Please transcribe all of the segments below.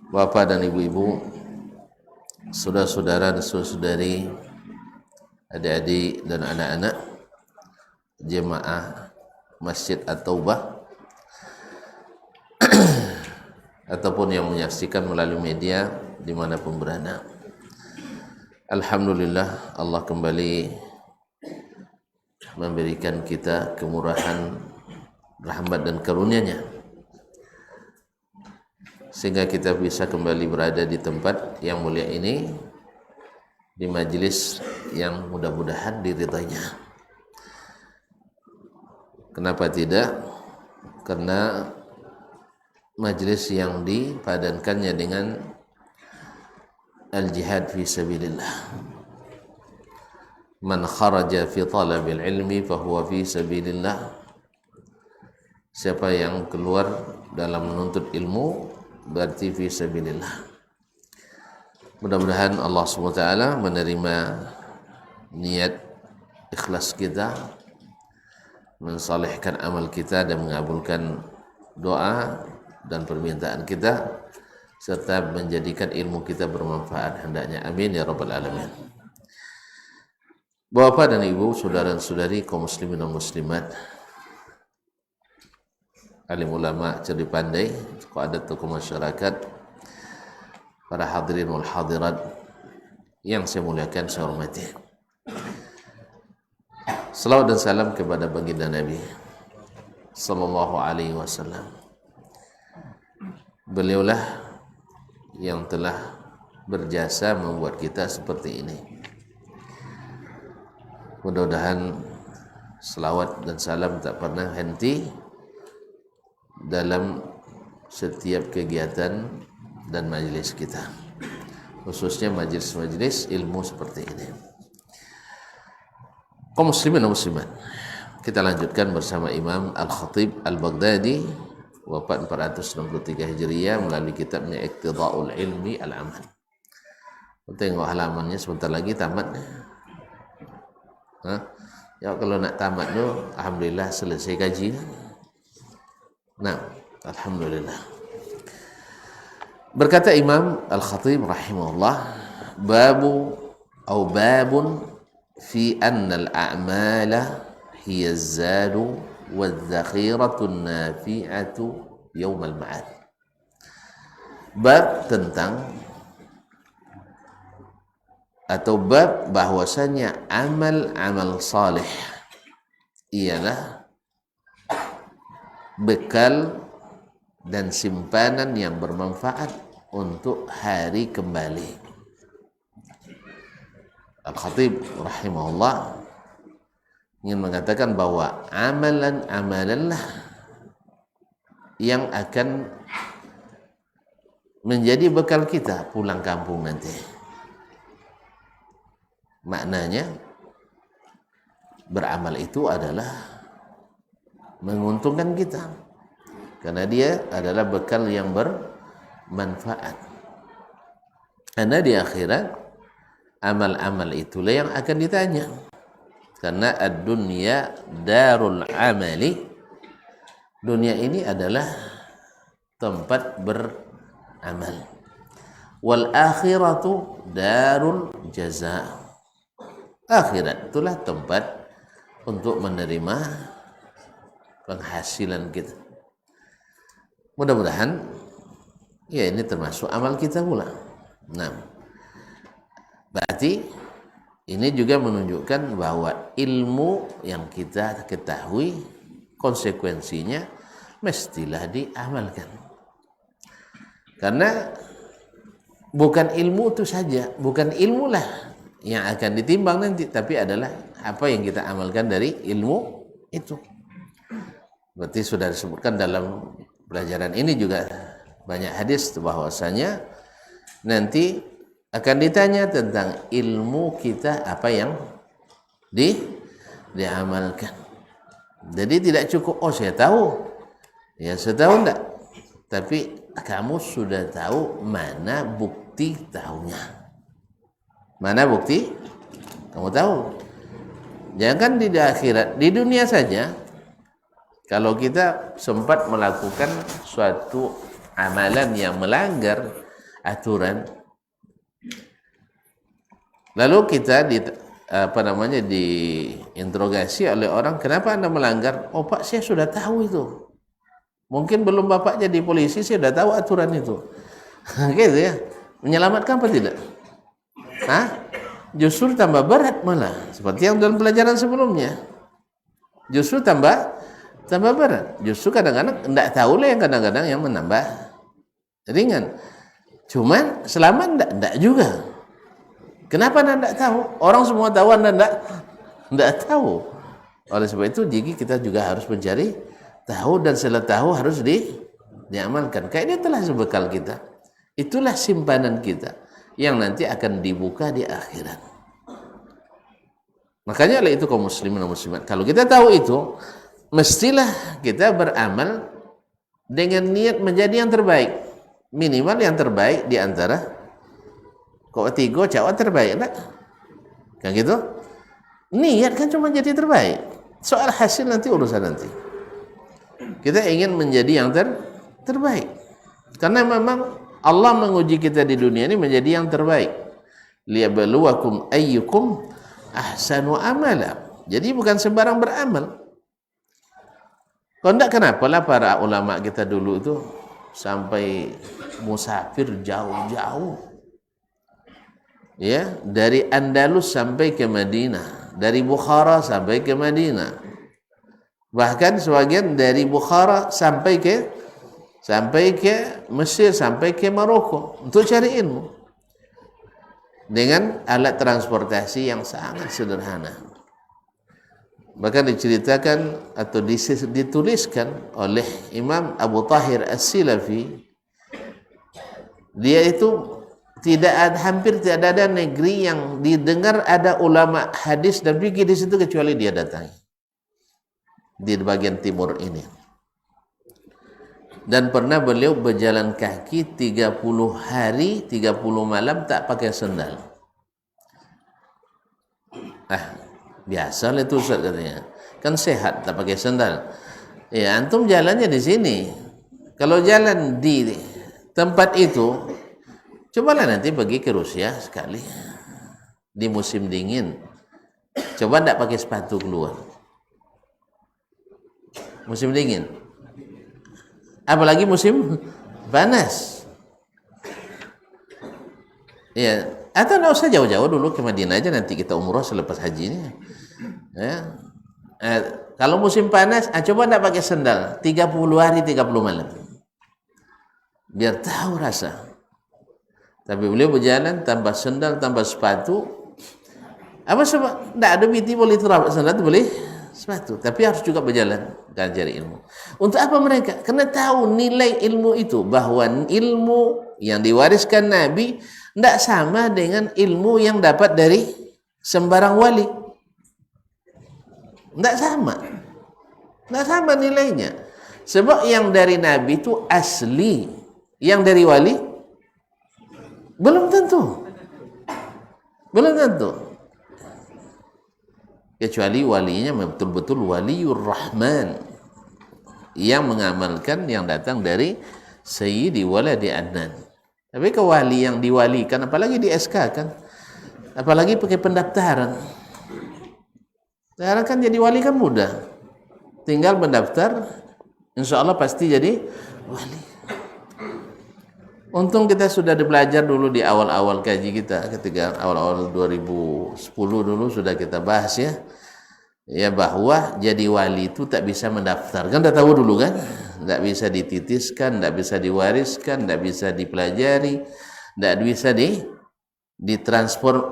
Bapak dan ibu-ibu, saudara-saudara dan saudari, adik-adik dan anak-anak jemaah Masjid At-Taubah ataupun yang menyaksikan melalui media dimanapun berada. Alhamdulillah, Allah kembali memberikan kita kemurahan, rahmat dan karunia-Nya sehingga kita bisa kembali berada di tempat yang mulia ini, di majelis yang mudah-mudahan diridainya. Kenapa tidak? Karena majelis yang dipadankannya dengan al-jihad fi sabilillah. Man kharaja fi talabil ilmi fahuwa fi sabilillah. Siapa yang keluar dalam menuntut ilmu berarti fi sabilillah. Mudah-mudahan Allah SWT menerima niat ikhlas kita, mensalihkan amal kita dan mengabulkan doa dan permintaan kita, serta menjadikan ilmu kita bermanfaat hendaknya. Amin ya rabbal alamin. Bapak dan ibu, saudara dan saudari, kaum muslimin dan muslimat, alim ulama, cerdik pandai, tokoh adat, tokoh masyarakat, para hadirin wal hadirat yang saya muliakan, saya hormati. Salawat dan salam kepada baginda Nabi sallallahu alaihi wasallam. Beliaulah yang telah berjasa membuat kita seperti ini. Mudah-mudahan salawat dan salam tak pernah henti dalam setiap kegiatan dan majelis kita, khususnya majelis-majelis ilmu seperti ini. Kaum muslimin dan muslimat, kita lanjutkan bersama Imam Al-Khatib Al-Baghdadi, wafat 463 Hijriah, melalui kitabnya Iqtida'ul Ilmi Al-Amal. Tengok halamannya, sebentar lagi tamat. Ya, kalau nak tamat tu, alhamdulillah selesai kaji. Nah, alhamdulillah. Berkata Imam Al-Khatib rahimahullah, babun fi anna al-a'mala hiya az-zadu wadh-dhakhiratu an-nafi'atu yawm al-ma'ad. Bab tentang atau bab bahwasanya amal-amal salih ialah bekal dan simpanan yang bermanfaat untuk hari kembali. Al-Khatib rahimahullah ingin mengatakan bahwa amalan-amalanlah yang akan menjadi bekal kita pulang kampung nanti. Maknanya beramal itu adalah menguntungkan kita, karena dia adalah bekal yang bermanfaat. Karena di akhirat amal-amal itulah yang akan ditanya. Karena ad-dunya darul amali, dunia ini adalah tempat beramal. Wal akhiratu darul jaza. Akhirat itulah tempat untuk menerima penghasilan kita. Mudah-mudahan ya ini termasuk amal kita pula. Nah, berarti ini juga menunjukkan bahwa ilmu yang kita ketahui konsekuensinya mestilah diamalkan. Karena bukan ilmu itu saja, bukan ilmulah yang akan ditimbang nanti, tapi adalah apa yang kita amalkan dari ilmu itu. Berarti sudah disebutkan dalam pelajaran ini juga banyak hadis bahwasanya nanti akan ditanya tentang ilmu kita apa yang diamalkan. Jadi tidak cukup saya tahu, ya saya tahu enggak, tapi kamu sudah tahu mana bukti tahunya. Mana bukti? Kamu tahu. Jangan di akhirat, di dunia saja. Kalau kita sempat melakukan suatu amalan yang melanggar aturan. Lalu kita diinterogasi oleh orang, kenapa Anda melanggar? Oh Pak, saya sudah tahu itu. Mungkin belum Bapak jadi polisi, saya sudah tahu aturan itu. Gitu ya. Menyelamatkan apa tidak? Justru tambah berat malah. Seperti yang dalam pelajaran sebelumnya. Justru tambah berat. Justru kadang-kadang tidak tahu lah yang kadang-kadang yang menambah ringan. Cuman selamat tidak juga. Kenapa Anda tidak tahu? Orang semua tahu, Anda tidak tahu. Oleh sebab itu, jadi kita juga harus mencari tahu, dan setelah tahu harus diamalkan. Kayak ini telah sebekal kita. Itulah simpanan kita yang nanti akan dibuka di akhirat. Makanya oleh itu kaum muslimin dan muslimat, kalau kita tahu itu, mestilah kita beramal dengan niat menjadi yang terbaik. Minimal yang terbaik di antara kok tiga cawat terbaik tak? Kan gitu? Niat kan cuma jadi terbaik. Soal hasil nanti urusan nanti. Kita ingin menjadi yang terbaik. Karena memang Allah menguji kita di dunia ini menjadi yang terbaik. Liyabluwakum ayyukum ahsanu amala. Jadi bukan sembarang beramal. Kalau enggak, kenapalah para ulama kita dulu itu sampai musafir jauh-jauh. Ya, dari Andalus sampai ke Madinah, dari Bukhara sampai ke Madinah, bahkan sebagian dari Bukhara sampai ke Mesir, sampai ke Maroko untuk cari ilmu dengan alat transportasi yang sangat sederhana. Bahkan diceritakan atau dituliskan oleh Imam Abu Tahir As-Silafi, dia itu hampir tidak ada negeri yang didengar ada ulama hadis dan fikih di situ kecuali dia datangi di bagian timur ini. Dan pernah beliau berjalan kaki 30 hari 30 malam tak pakai sendal. Biasa lah itu Ustaz katanya. Kan sehat tak pakai sendal. Ya, antum jalannya di sini. Kalau jalan di tempat itu, cobalah nanti pergi ke Rusia sekali di musim dingin. Coba tidak pakai sepatu keluar. Musim dingin. Apalagi musim panas. Ya, atau tidak usah jauh-jauh dulu ke Madinah aja, nanti kita umroh selepas haji ini. Ya. Kalau musim panas, coba tidak pakai sandal 30 hari 30 malam. Biar tahu rasa. Tapi beliau berjalan tanpa sandal, tanpa sepatu. Apa sebab? Tidak ada biti boleh terapkan sandal, boleh sepatu. Tapi harus juga berjalan dan cari ilmu. Untuk apa mereka? Karena tahu nilai ilmu itu, bahwa ilmu yang diwariskan Nabi tidak sama dengan ilmu yang dapat dari sembarang wali. Tidak sama. Tidak sama nilainya. Sebab yang dari Nabi itu asli. Yang dari wali belum tentu. Belum tentu. Kecuali walinya betul-betul waliur Rahman, yang mengamalkan yang datang dari Sayyidi Waladi Adnan. Tapi ke wali yang diwalikan, apalagi di SK kan, apalagi pakai pendaftaran. Sekarang kan jadi wali kan mudah, tinggal mendaftar, insya Allah pasti jadi wali. Untung kita sudah belajar dulu di awal-awal kaji kita, ketika awal-awal 2010 dulu sudah kita bahas ya, bahwa jadi wali itu tak bisa mendaftar, kan udah tahu dulu kan, tak bisa dititiskan, tak bisa diwariskan, tak bisa dipelajari, tak bisa ditransfer,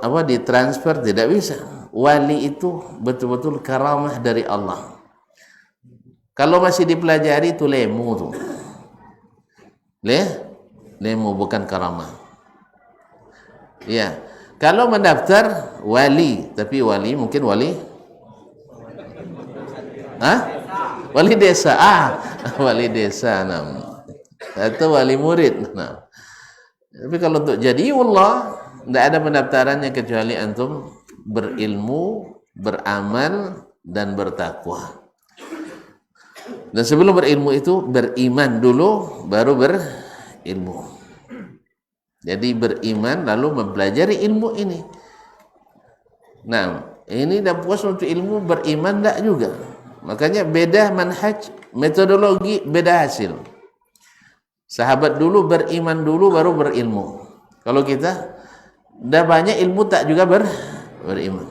tidak bisa. Wali itu betul-betul karamah dari Allah. Kalau masih dipelajari itu lemu tuh, lemu bukan karamah. Ya, kalau mendaftar wali, tapi wali mungkin wali wali desa, wali desa atau wali murid. Tapi kalau untuk jadi Allah, tidak ada pendaftarannya kecuali antum berilmu, beramal, dan bertakwa. Dan sebelum berilmu itu beriman dulu, baru berilmu. Jadi beriman lalu mempelajari ilmu ini. Nah, ini dah puas untuk ilmu, beriman tak juga. Makanya beda manhaj, metodologi, beda hasil. Sahabat dulu beriman dulu baru berilmu. Kalau kita dah banyak ilmu tak juga beriman.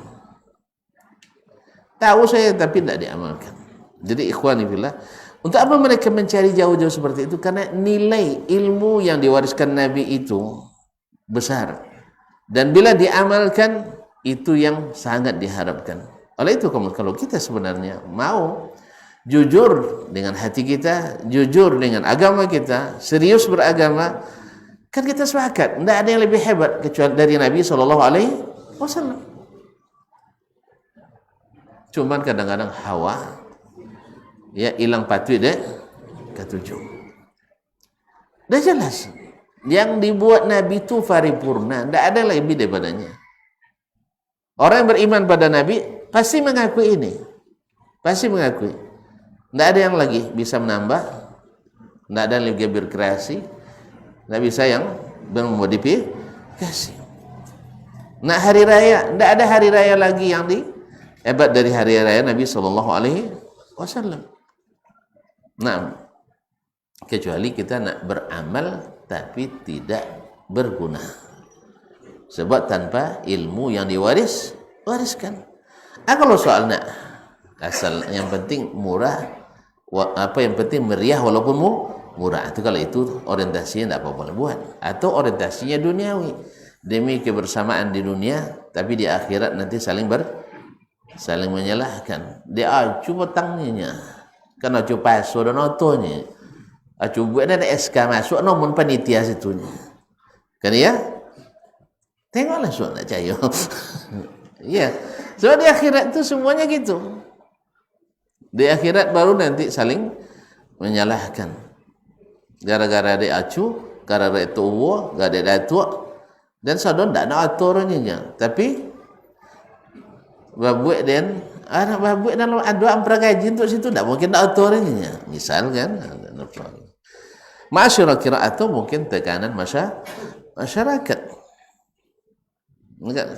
Tahu saya tapi tidak diamalkan. Jadi ikhwani fillah, untuk apa mereka mencari jauh-jauh seperti itu? Karena nilai ilmu yang diwariskan Nabi itu besar. Dan bila diamalkan, itu yang sangat diharapkan. Oleh itu kalau kita sebenarnya mau jujur dengan hati kita, jujur dengan agama kita, serius beragama, kan kita sepakat, tidak ada yang lebih hebat kecuali dari Nabi SAW. Cuman kadang-kadang hawa, ya hilang patuh deh, ketujuh. Dah jelas, yang dibuat Nabi itu paripurna, tidak ada lebih daripadanya. Orang yang beriman pada Nabi pasti mengakui ini, pasti mengakui. Tidak ada yang lagi bisa menambah, tidak ada yang lagi berkreasi, tidak bisa yang bermodifikasi. Nah hari raya, tidak ada hari raya lagi yang hebat dari hari raya Nabi SAW. Nah, kecuali kita nak beramal tapi tidak berguna. Sebab tanpa ilmu yang wariskan. Kalau soal nak asal yang penting murah, yang penting meriah walaupun murah. Itu kalau itu orientasinya tidak apa-apa buat. Atau orientasinya duniawi, demi kebersamaan di dunia, tapi di akhirat nanti saling menyalahkan. Dia coba tangannya, kan coba paso dan otonya, coba ada SK masuk, namun panitia situnya, kan ya? Tengoklah soal nak cayo. Ya, so di akhirat itu semuanya gitu. Di akhirat baru nanti saling menyalahkan. Gara-gara dia acu, gara-gara itu uwo, gara-gara itu, dan sadon tidak nak aturnya. Tapi babuek dan anak babuek dalam doa gaji untuk situ tidak mungkin nak aturnya. Misal kan, masyarakat kira atau mungkin tekanan masyarakat.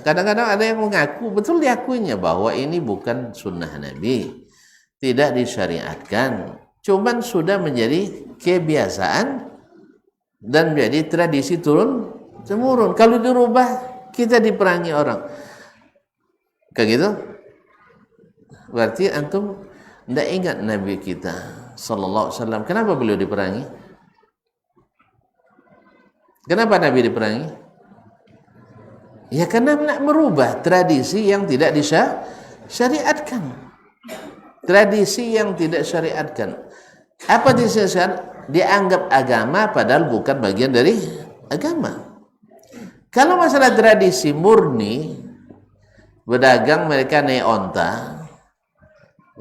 Kadang-kadang ada yang mengaku, betul diakuinya bahwa ini bukan sunnah Nabi, tidak disyariatkan, cuman sudah menjadi kebiasaan dan menjadi tradisi turun-temurun. Kalau dirubah, kita diperangi orang. Kayak gitu? Berarti antum tidak ingat Nabi kita sallallahu alaihi wasallam. Kenapa beliau diperangi? Kenapa Nabi diperangi? Ya karena nak merubah tradisi yang tidak disyariatkan. Tradisi yang tidak syariatkan. Apa disyariatkan? Dianggap agama padahal bukan bagian dari agama. Kalau masalah tradisi murni, berdagang mereka naik onta.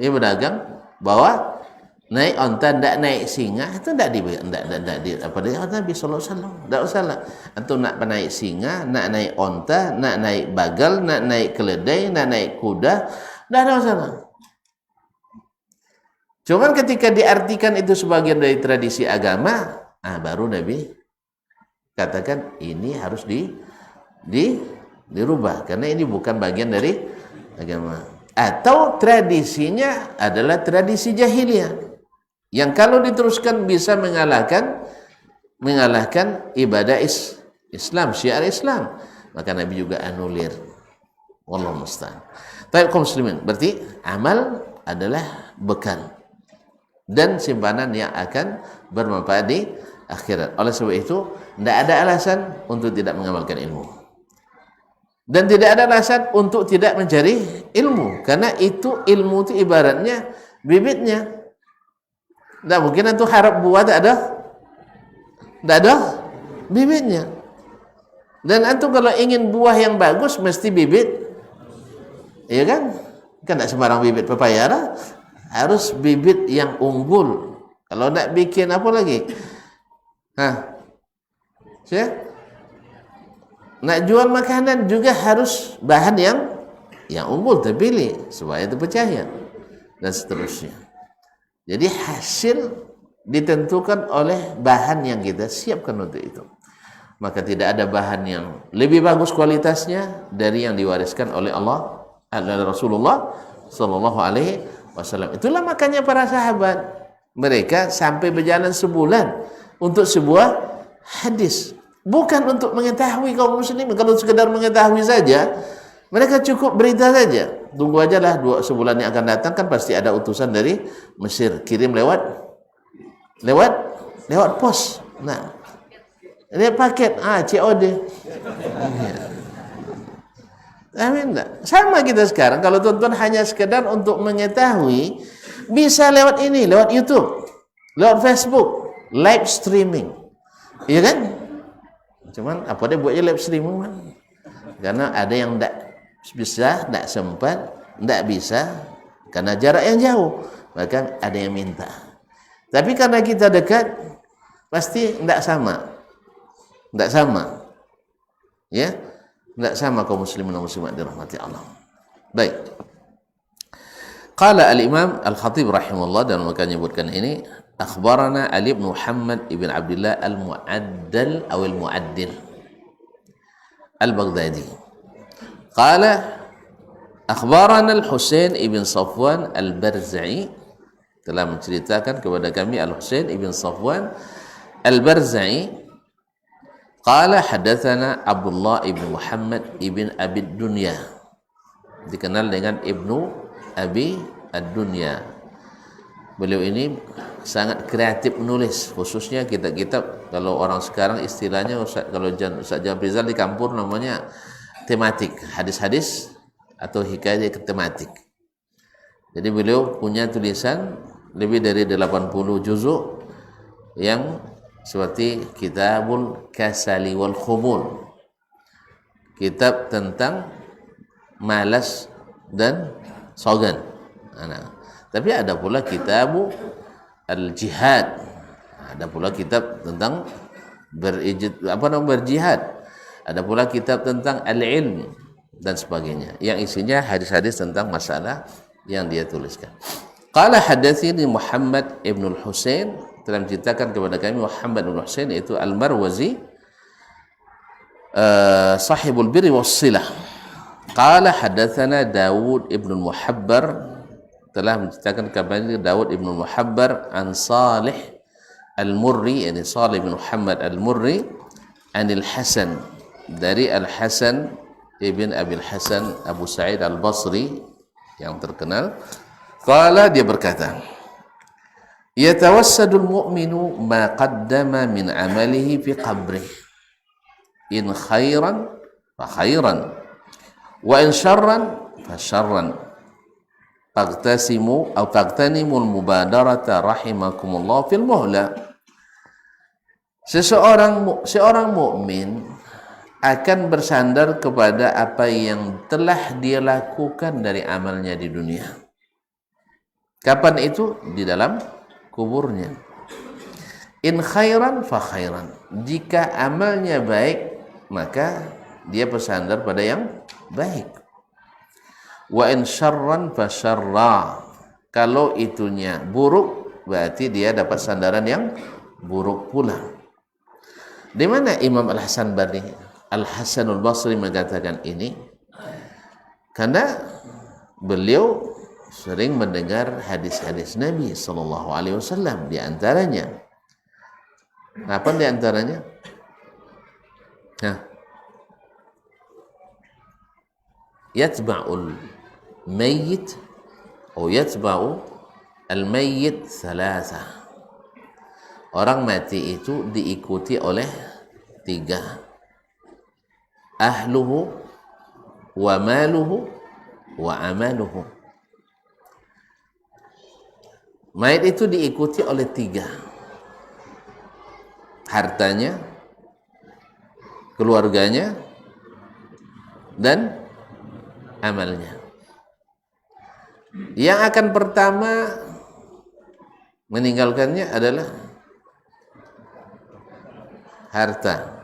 Ini berdagang bawa naik onta, tidak naik singa, itu tidak apa dia Nabi sallallahu alaihi wasallam. Tidak usahlah. Antum nak naik singa, nak naik onta, nak naik bagal, nak naik keledai, nak naik kuda, tidak ada masalah. Cuman ketika diartikan itu sebagian dari tradisi agama, baru Nabi katakan ini harus dirubah karena ini bukan bagian dari agama. Atau tradisinya adalah tradisi jahiliyah yang kalau diteruskan bisa mengalahkan ibadah Islam, syiar Islam. Maka Nabi juga anulir. Wallahu musta'an. Baik kaum muslimin, berarti amal adalah bekal dan simpanan yang akan bermanfaat di akhirat. Oleh sebab itu, tidak ada alasan untuk tidak mengamalkan ilmu. Dan tidak ada alasan untuk tidak mencari ilmu. Karena itu ilmu itu ibaratnya bibitnya. Tidak mungkin antum harap buah tidak ada bibitnya. Dan antum kalau ingin buah yang bagus mesti bibit, iya kan? Kan tidak sembarang bibit pepaya lah. Harus bibit yang unggul. Kalau tidak bikin apa lagi? Nak jual makanan juga harus bahan yang unggul terpilih supaya terpercaya dan seterusnya. Jadi hasil ditentukan oleh bahan yang kita siapkan untuk itu. maka tidak ada bahan yang lebih bagus kualitasnya dari yang diwariskan oleh Allah, oleh Rasulullah Sallallahu Alaihi Wasallam. Itulah makanya para sahabat mereka sampai berjalan sebulan untuk sebuah hadis, bukan untuk mengetahui kaum muslimin. Kalau sekedar mengetahui saja, mereka cukup berita saja. Tunggu aja lah sebulan yang akan datang, kan pasti ada utusan dari Mesir kirim lewat pos. Nah, ini paket, COD. Amin. Sama kita sekarang, kalau tuan-tuan hanya sekedar untuk mengetahui, bisa lewat ini, lewat YouTube, lewat Facebook, live streaming. Iya kan? Cuman apa dia buatnya live streaming kan? Karena ada yang tidak bisa, tidak sempat, tidak bisa karena jarak yang jauh, maka ada yang minta. Tapi karena kita dekat, pasti tidak sama. Tidak sama, ya, tidak sama kaum muslimin dan muslimat dirahmati Allah. Baik. Qala al-Imam Al-Khatib rahimahullah, dan maka menyebutkan ini, akhbarana Ali bin Muhammad ibn Abdullah al-Mu'addal atau al-Mu'addil al-Baghdadi. Qala akhbarana al-Husain ibn Safwan al-Barza'i, telah menceritakan kepada kami Al-Husain ibn Safwan al-Barza'i. Qala hadatsana Abdullah ibn Muhammad ibn Abi Dunya, dikenal dengan Ibnu Abi Ad-Dunya. Beliau ini sangat kreatif menulis, khususnya kitab-kitab, kalau orang sekarang istilahnya kalau Ustaz Jabrizal di kampung namanya tematik, hadis-hadis atau hikayat tematik. Jadi beliau punya tulisan lebih dari 80 juzuk yang seperti Kitabul Kasali wal Khumul, kitab tentang malas dan sogan. Tapi ada pula Kitabu Al-Jihad, ada pula kitab tentang berjihad, ada pula kitab tentang Al-Ilm dan sebagainya, yang isinya hadis-hadis tentang masalah yang dia tuliskan. Qala hadatsini Muhammad ibn al-Husain, telah menceritakan kepada kami Muhammad bin Husain, yaitu Al-Marwazi, sahibul birri was-silah. Qala hadatsana Dawud ibn al-Muhabbar, telah menceritakan kepada kami Dawud ibn al-Muhabbar an Salih al-Murri, yani Salih bin Muhammad al-Murri, anil Hasan, dari Al-Hasan ibn Abil Hasan Abu Sa'id al-Basri yang terkenal. Qala, dia berkata, yatawassadul mu'minu ma qaddama min amalihi fi qabrih, in khairan fa khairan wa in syarran fa syarran faghtasimu atau fagtanimul mubadarata rahimakumullah fil muhla. Seorang mukmin akan bersandar kepada apa yang telah dia lakukan dari amalnya di dunia. Kapan itu? Di dalam kuburnya. In khairan fa khairan, jika amalnya baik maka dia bersandar pada yang baik. Wa in syarran fa syarra, kalau itunya buruk berarti dia dapat sandaran yang buruk pula. Di mana Imam Al-Hasan Al-Hasanul Basri mengatakan ini? Karena beliau sering mendengar hadis-hadis Nabi sallallahu alaihi wasallam, di antaranya apa di antaranya? Yatba'ul mayyit atau yatba'u al-mayyit thalatha. Orang mati itu diikuti oleh 3. Ahluhu wa maluhu wa amaluhu. Mayat itu diikuti oleh 3. Hartanya, keluarganya, dan amalnya. Yang akan pertama meninggalkannya adalah harta.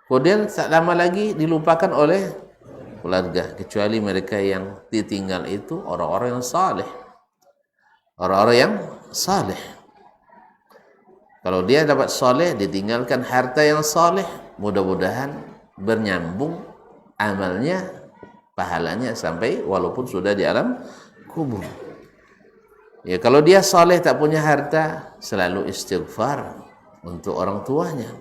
Kemudian tak lama lagi dilupakan oleh keluarga, kecuali mereka yang ditinggal itu orang-orang yang saleh. Orang-orang yang saleh. Kalau dia dapat saleh, ditinggalkan harta yang saleh, mudah-mudahan bernyambung amalnya, pahalanya sampai walaupun sudah di alam kubur. Ya, kalau dia soleh tak punya harta, selalu istighfar untuk orang tuanya.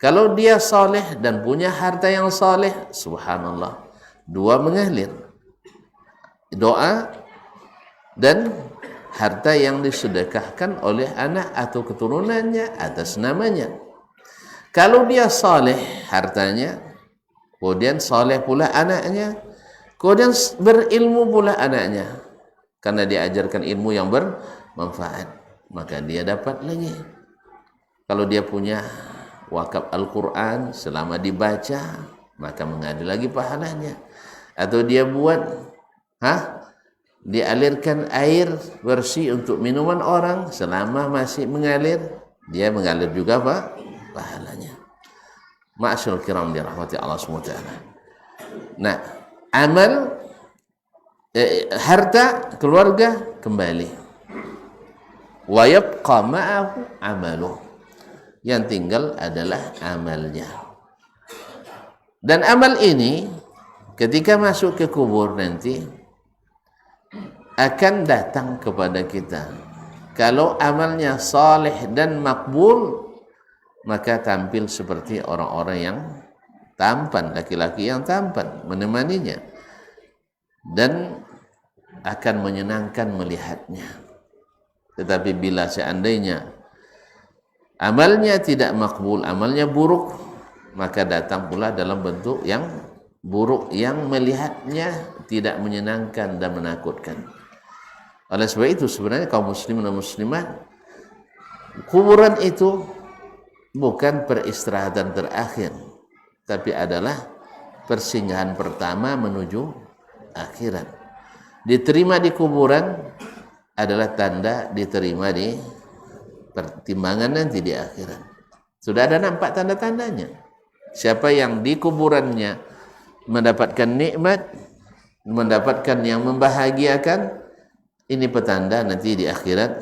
Kalau dia soleh dan punya harta yang soleh, subhanallah, dua mengalir, doa dan harta yang disedekahkan oleh anak atau keturunannya atas namanya. Kalau dia soleh hartanya, kemudian soleh pula anaknya, kemudian berilmu pula anaknya, karena diajarkan ilmu yang bermanfaat, maka dia dapat lagi. Kalau dia punya wakaf Al-Quran, selama dibaca, maka mengalir lagi pahalanya. Atau dia buat dialirkan air bersih untuk minuman orang, selama masih mengalir, dia mengalir juga pahalanya. Ma'asyarul kiram dirahmati Allah SWT. Nah, amal, harta, keluarga kembali. Wa yabqa ma'ahu amaluh. Yang tinggal adalah amalnya. Dan amal ini ketika masuk ke kubur nanti akan datang kepada kita. Kalau amalnya saleh dan makbul, maka tampil seperti orang-orang yang tampan, laki-laki yang tampan menemaninya, dan akan menyenangkan melihatnya. Tetapi bila seandainya amalnya tidak makbul, amalnya buruk, maka datang pula dalam bentuk yang buruk, yang melihatnya tidak menyenangkan dan menakutkan. Oleh sebab itu sebenarnya kaum muslimin dan muslimat, kuburan itu bukan peristirahatan terakhir, tapi adalah persinggahan pertama menuju akhirat. Diterima di kuburan adalah tanda diterima di pertimbangan nanti di akhirat. Sudah ada nampak tanda-tandanya. Siapa yang di kuburannya mendapatkan nikmat, mendapatkan yang membahagiakan, ini petanda nanti di akhirat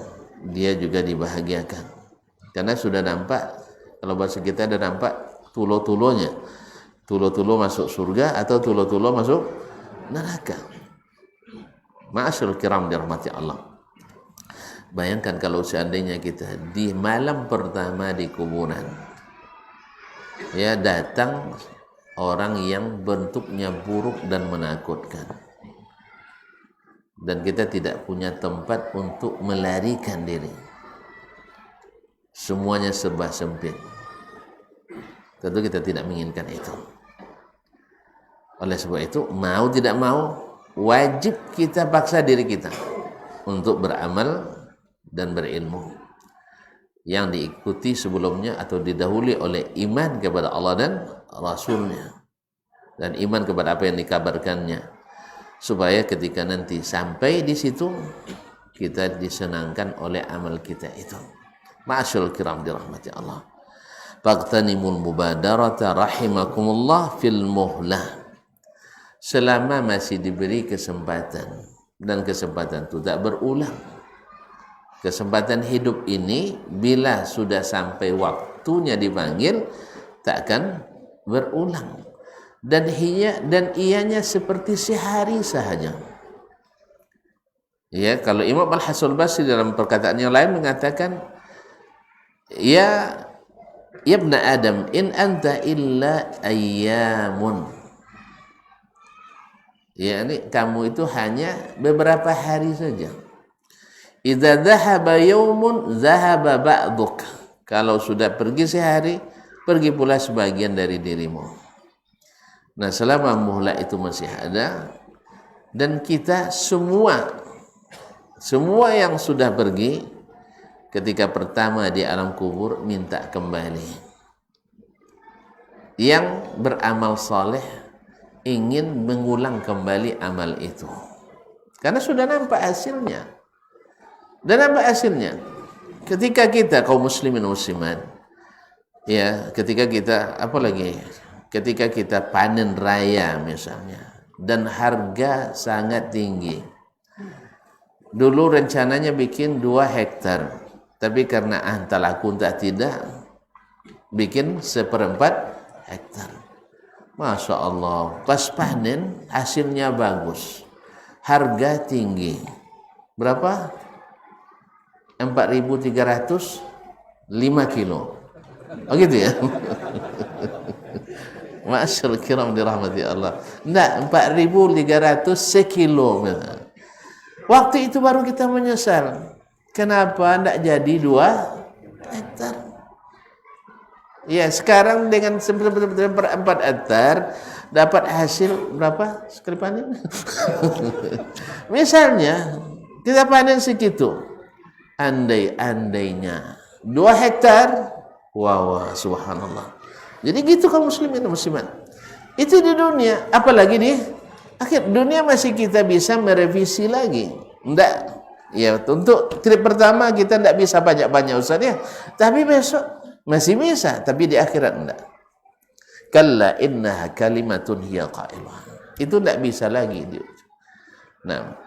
dia juga dibahagiakan. Karena sudah nampak, kalau bahasa kita ada nampak tulo-tulonya. Tulo-tulo masuk surga atau tulo-tulo masuk neraka. Ma'asyarul kiram dirahmati Allah. Bayangkan kalau seandainya kita di malam pertama di kuburan, ya, datang orang yang bentuknya buruk dan menakutkan, dan kita tidak punya tempat untuk melarikan diri, semuanya serba sempit. Tentu kita tidak menginginkan itu. Oleh sebab itu, mau tidak mau, wajib kita paksa diri kita untuk beramal dan berilmu yang diikuti sebelumnya atau didahului oleh iman kepada Allah dan Rasulnya, dan iman kepada apa yang dikabarkannya, supaya ketika nanti sampai di situ kita disenangkan oleh amal kita itu. Ma'asyarul kiram dirahmati Allah. Faqtanimul mubadarata rahimakumullah fil muhlah. Selama masih diberi kesempatan, dan kesempatan itu tak berulang. Kesempatan hidup ini bila sudah sampai waktunya dipanggil takkan berulang, dan ianya seperti sehari sahaja. Ya, kalau Imam Al-Hasan Basri dalam perkataan yang lain mengatakan, ya ibna Adam, in anta illa ayyamun. Ya, ini kamu itu hanya beberapa hari saja. Idza dhahaba yaumun dhahaba ba'duk. Kalau sudah pergi sehari, pergi pula sebagian dari dirimu. Nah, selama muhla itu masih ada, dan kita semua yang sudah pergi ketika pertama di alam kubur minta kembali. Yang beramal soleh ingin mengulang kembali amal itu, karena sudah nampak hasilnya. Dan apa hasilnya? Ketika kita kaum muslimin muslimat, ya, ketika kita panen raya misalnya, dan harga sangat tinggi. Dulu rencananya bikin 2 hektar, tapi karena tak laku tak tidak, bikin 1/4 hektar. Masya Allah, pas panen hasilnya bagus, harga tinggi. Berapa? 4.305 kilo. Oh gitu ya. Masyaallah kiram dirahmati Allah. Enggak, 4.300 sekilo. Waktu itu baru kita menyesal. Kenapa enggak jadi 2 hektar? Ya, sekarang dengan 4 hektar dapat hasil berapa sekali panen? Misalnya kita panen segitu, andai-andainya 2 hektar, wah subhanallah. Jadi gitu kaum muslimin dan muslimat. Itu di dunia, apalagi di akhir dunia masih kita bisa merevisi lagi. Enggak, ya untuk trip pertama kita enggak bisa banyak-banyak Ustaz ya. Tapi besok masih bisa, tapi di akhirat enggak. Kalla innaha kalimatun hiya qailah. Itu enggak bisa lagi. Nah,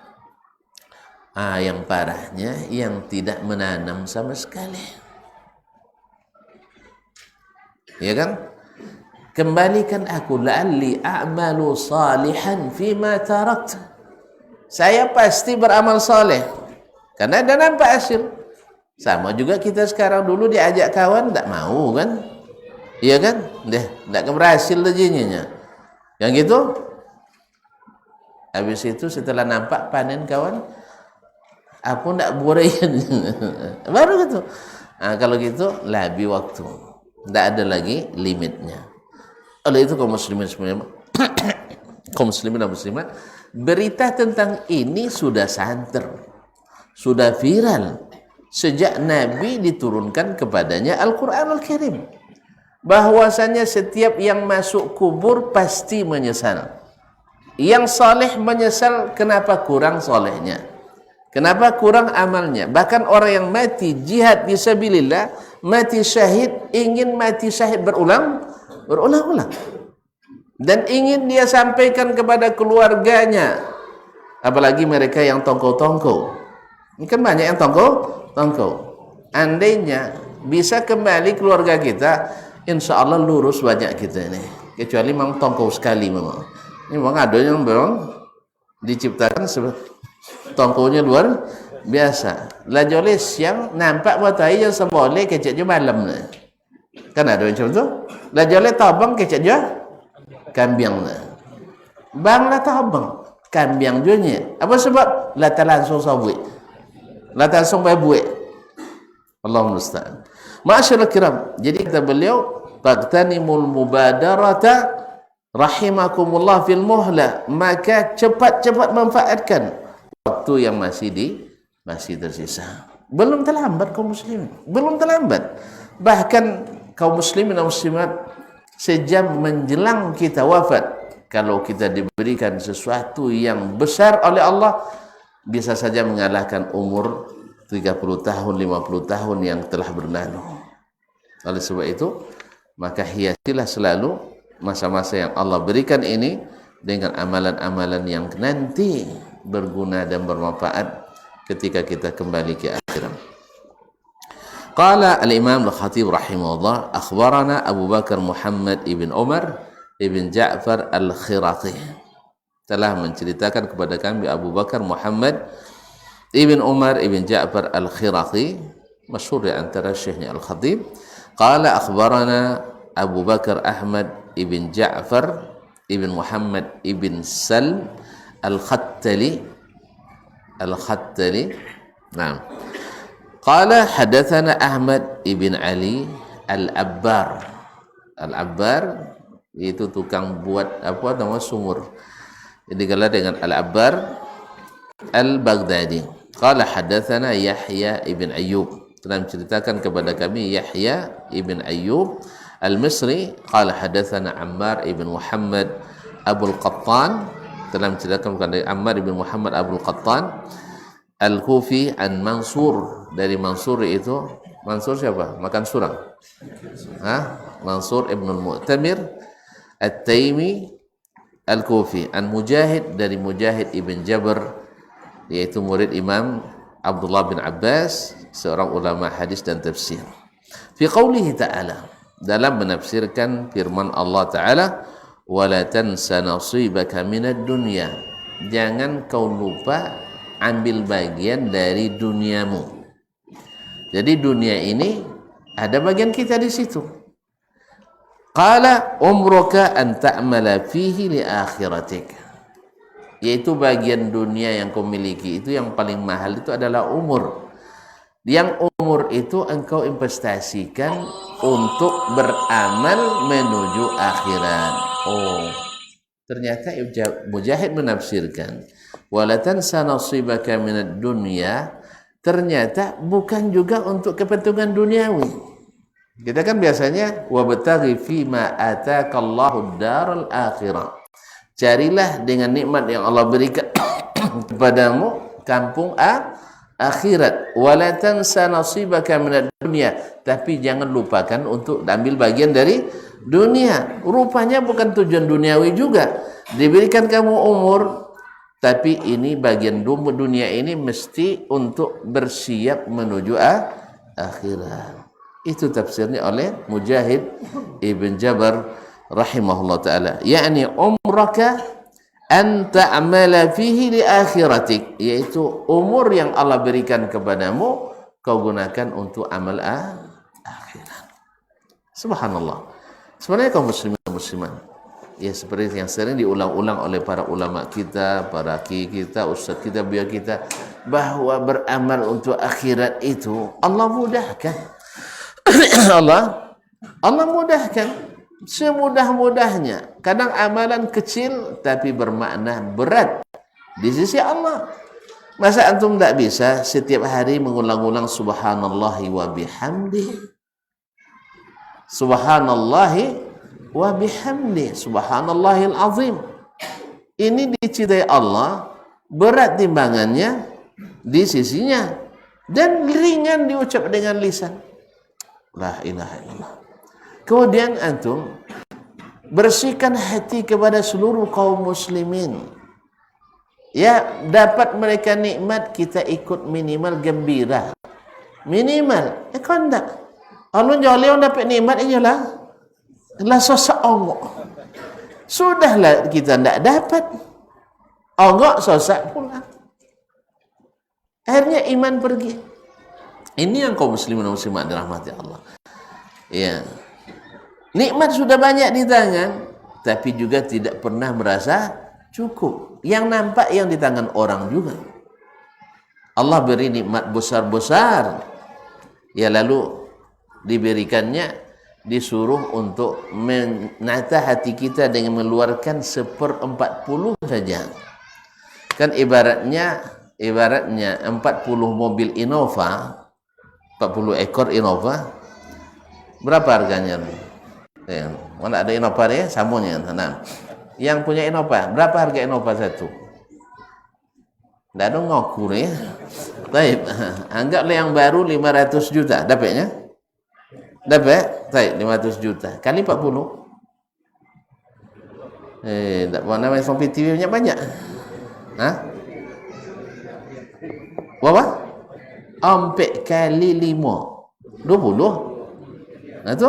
yang parahnya yang tidak menanam sama sekali. Ya kan? Kembalikan aku la'alli a'malu salihan fima tarakt. Saya pasti beramal saleh karena ada nampak hasil. Sama juga kita sekarang, dulu diajak kawan tak mau kan? Iya kan? Tak berhasil rezekinya. Yang gitu. Habis itu setelah nampak panen kawan, aku tak burain. Baru gitu. Nah, kalau gitu lebih waktu. Tidak ada lagi limitnya. Oleh itu kaum muslimin kaum muslimin dan muslimat, berita tentang ini sudah santer, sudah viral sejak Nabi diturunkan kepadanya Al-Quranul Karim, bahwasanya setiap yang masuk kubur pasti menyesal. Yang saleh menyesal kenapa kurang salehnya, kenapa kurang amalnya. Bahkan orang yang mati jihad fisabilillah, mati syahid, ingin mati syahid berulang-ulang, dan ingin dia sampaikan kepada keluarganya, apalagi mereka yang tongko-tongko. Ini kan banyak yang tongko. Andainya bisa kembali keluarga kita, insya Allah lurus banyak kita ini. Kecuali memang tongko sekali memang. Ini memang ada yang memang diciptakan tongkonya luar biasa. Lah joleh siang nampak matahari yang semboleh kecek je malam ni. Kan ada macam tu. Lah joleh tabang kecek je kambiang ni. Bang lah tabang kambiang je ni. Apa sebab? Lah tak langsung sabui. Lah tak langsung babuik. Allahu musta'an. Ma'asyiral kiram. Jadi kata beliau, taqtanimul mubadarata rahimakumullah fil muhla. Maka cepat-cepat manfaatkan waktu yang masih tersisa. Belum terlambat kaum muslimin, belum terlambat. Bahkan kaum muslimin dan muslimat, sejam menjelang kita wafat, kalau kita diberikan sesuatu yang besar oleh Allah, bisa saja mengalahkan umur 30 tahun, 50 tahun yang telah berlalu. Oleh sebab itu, maka hiasilah selalu masa-masa yang Allah berikan ini dengan amalan-amalan yang nanti berguna dan bermanfaat ketika kita kembali ke akhirat. Qala al-Imam al-Khatib rahimahullah, akhbarana Abu Bakar Muhammad ibn Umar ibn Ja'far al-Khiraqi, telah menceritakan kepada kami Abu Bakar Muhammad ibn Umar ibn Ja'far al-Khiraqi, masyhur di antara syekhnya al-Khatib. Qala akhbarana Abu Bakar Ahmad ibn Ja'far ibn Muhammad ibn Salm al-Khattali. Nah, qala hadatsana Ahmad ibn Ali al-Abbar. Al-Abbar itu tukang buat apa nama sumur. Jadi gelar dengan Al-Abbar al-Baghdadi. Qala hadatsana Yahya ibn Ayyub, telah menceritakan kepada kami Yahya ibn Ayyub al-Misri. Qala hadatsana Ammar ibn Muhammad Abul Qattan, telah menceritakan kepada Ammar ibn Muhammad Abul Qattan al-Kufi an Mansur, dari Mansur itu Mansur siapa? Makan surang. Mansur ibn al-Mu'tamir at-Taimi al-Kufi an Mujahid, dari Mujahid ibn Jabr, yaitu murid Imam Abdullah bin Abbas, seorang ulama hadis dan tafsir. Fi qawlihi ta'ala, dalam menafsirkan firman Allah Ta'ala, wala tansa nasibaka minad dunya, jangan kau lupa ambil bagian dari duniamu. Jadi dunia ini ada bagian kita di situ. Qala umruka an ta'mala fihi li akhiratik, yaitu bagian dunia yang kau miliki itu yang paling mahal itu adalah umur. Yang umur itu engkau investasikan untuk beramal menuju akhirat. Oh, ternyata Mujahid menafsirkan wala tansa nasibaka minad dunya, ternyata bukan juga untuk kepentingan duniawi. Kita kan biasanya wabtaghi fima ataakallahu daral akhirah, carilah dengan nikmat yang Allah berikan kepadamu kampung akhirat. Wala tansa nasibaka minad dunya, tapi jangan lupakan untuk ambil bagian dari dunia. Rupanya bukan tujuan duniawi juga. Diberikan kamu umur, tapi ini bagian dunia ini mesti untuk bersiap menuju akhirat. Itu tafsirnya oleh Mujahid Ibn Jabar rahimahullah ta'ala. Yani umraka an ta'amala fihi li akhiratik, yaitu umur yang Allah berikan kepadamu kau gunakan untuk amal akhirat. Subhanallah. Sebenarnya kaum muslimin dan muslimat, ya seperti yang sering diulang-ulang oleh para ulama kita, para kiai kita, ustaz kita, biar kita, bahwa beramal untuk akhirat itu Allah mudahkan. Allah mudahkan semudah-mudahnya. Kadang amalan kecil tapi bermakna berat di sisi Allah. Masa antum tak bisa setiap hari mengulang-ulang subhanallahi wa bihamdihi, subhanallahi wa bihamdihi, subhanallahil azim. Ini dicintai Allah, berat timbangannya di sisinya, dan ringan diucap dengan lisan. La ilaha illallah. Kemudian antum bersihkan hati kepada seluruh kaum muslimin. Ya, dapat mereka nikmat, kita ikut minimal gembira. Minimal. Kan tak? Kalau jauh dapat nikmat ini lah sosok ongok. Sudahlah kita tidak dapat. Ongok sosok pula. Akhirnya iman pergi. Ini yang kaum muslimin dan muslimat dirahmati Allah. Ya. Nikmat sudah banyak di tangan, tapi juga tidak pernah merasa cukup. Yang nampak yang di tangan orang juga. Allah beri nikmat besar-besar, ya lalu diberikannya, disuruh untuk menata hati kita dengan mengeluarkan 1/40 saja. Kan ibaratnya 40 mobil Innova, 40 ekor Innova, berapa harganya? Ya, mana ada Innova ya, samunya. Nah, yang punya Innova, berapa harga Innova satu? Tidak ada ngokur ya. Baik, anggaplah yang baru 500 juta, dapatnya? Dapat? Baik, 500 juta kali 40. Tak mana main Sopi TV banyak. Hah? Berapa? 4 kali 5, 20. Nah tu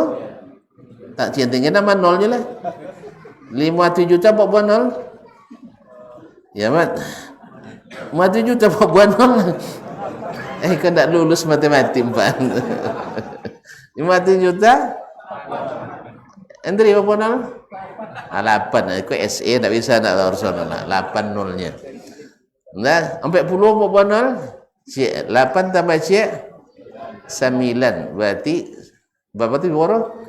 tak tinggi nama nol je lah. 500 juta buat nol. Ya mat. 500 juta buat nol. Kau tak lulus matematik Pak. 500 juta. Entri berapa nol? 8. Aku SE tak bisa nak urusan nol. 8 nolnya. Nah, 40 berapa nol? 8 tambah cik 9, berarti berapa tu berapa?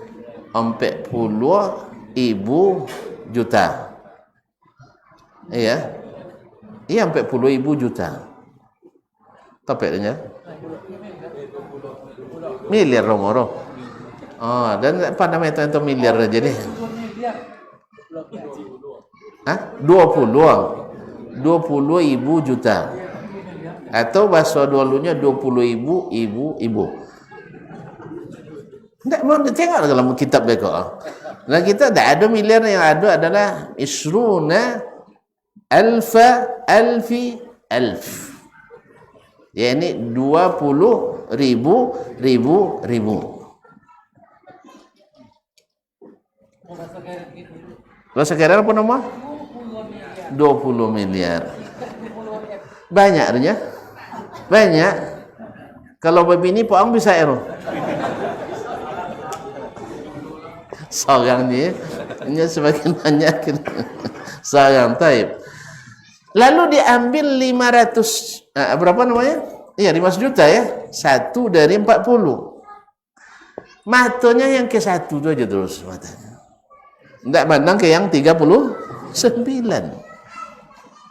40.000 juta. Iya. Iya, 40.000 juta. Topiknya miliar romoro. Oh, dan apa namanya itu miliar aja deh. Hah? 20.000 juta. Atau bahasa dulunya 20.000 ibu. Tidak mau tengok dalam kitab mereka. Nah kita tidak ada miliar, yang ada adalah isruna alfi. Ya ini 20.000. Kalau sekarang apa nama? 20 miliar. Banyak artinya? Banyak. Kalau begini Pak bisa ero. Seorang ni, ini semakin banyak. Seorang taib. Lalu diambil 500, berapa namanya? Iya 500 juta ya. 1 dari 40. Matanya yang ke 1 tu aja terus matanya. Tidak pandang ke yang 39.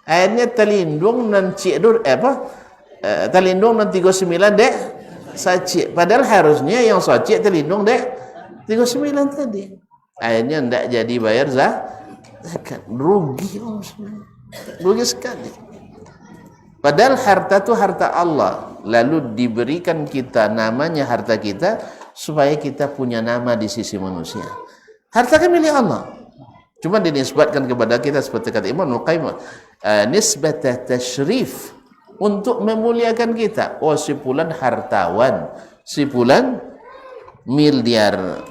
Akhirnya terlindung dan cik terlindung dan 39 dek sacik. Padahal harusnya yang sacik terlindung dek 39 tadi. Akhirnya tidak jadi bayar zakat. Rugi. Rugi sekali. Padahal harta itu harta Allah. Lalu diberikan kita namanya harta kita supaya kita punya nama di sisi manusia. Harta kan milik Allah. Cuma dinisbatkan kepada kita seperti kata Imam Al-Qayyim, nisbata tasyrif, untuk memuliakan kita. Oh, si fulan hartawan, si fulan miliar.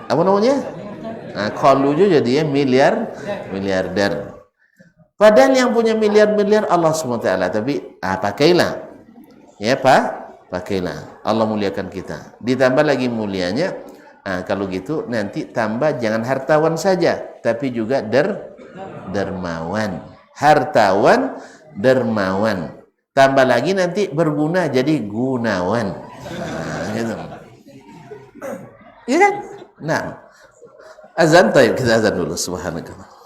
Apa namanya? Kalau jadi ya miliarder. Padahal yang punya miliar-miliar Allah SWT. Tapi pakailah. Ya pakailah. Allah muliakan kita. Ditambah lagi mulianya. Kalau gitu nanti tambah jangan hartawan saja. Tapi juga dermawan. Hartawan, dermawan. Tambah lagi nanti berguna jadi gunawan. Gitu. Iya kan? Nah. Azan taib, kita azan dulu. Subhanakallah.